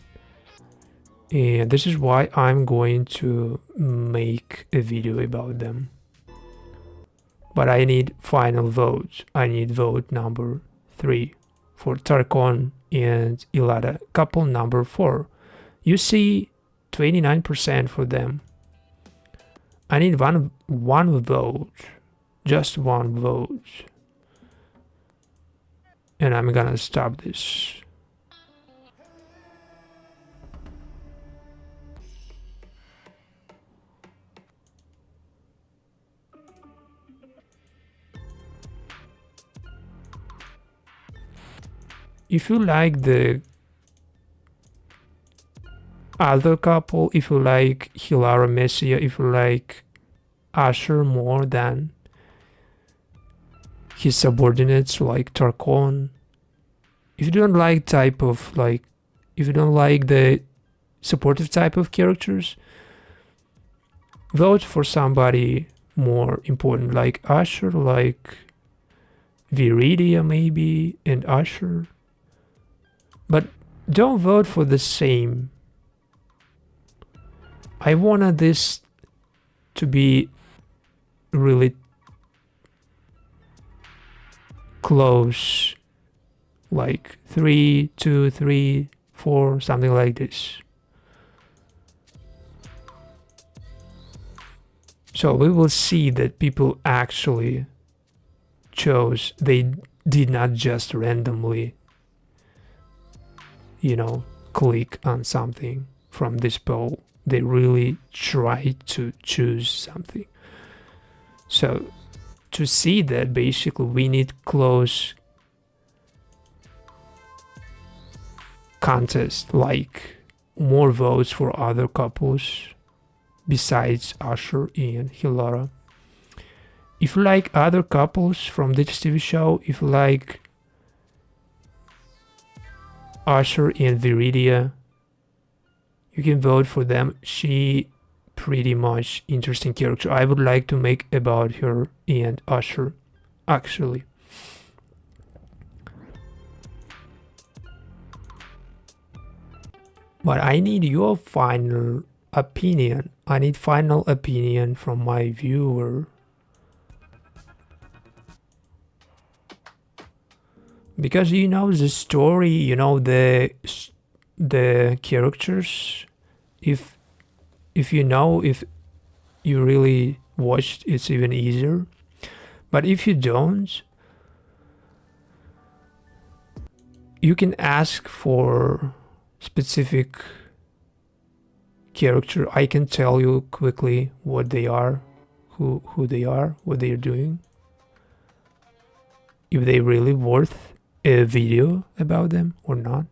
and this is why I'm going to make a video about them. But I need final votes. I need vote number 3 for Tarkon and Ilata. Couple number 4. You see 29% for them. I need one vote. Just one vote. And I'm gonna stop this. If you like the other couple, if you like Hilara Messia, if you like Ashur more than his subordinates like Tarkon, if you don't like type of like, if you don't like the supportive type of characters, vote for somebody more important like Ashur, like Viridia maybe, and Ashur. But don't vote for the same. I wanted this to be really close, like 3, 2, 3, 4, something like this. So we will see that people actually chose, they did not just randomly, click on something from this poll. They really tried to choose something. So to see that, basically we need close contest, like more votes for other couples besides Ashur and Hilary. If you like other couples from this TV show, if you like Ashur and Viridia, you can vote for them. She pretty much interesting character. I would like to make about her and Ashur, actually. But I need your final opinion. I need final opinion from my viewer. Because the story, the characters, if you really watched, it's even easier. But if you don't, you can ask for specific character. I can tell you quickly what they are, who they are, what they are doing, if they really worth a video about them or not.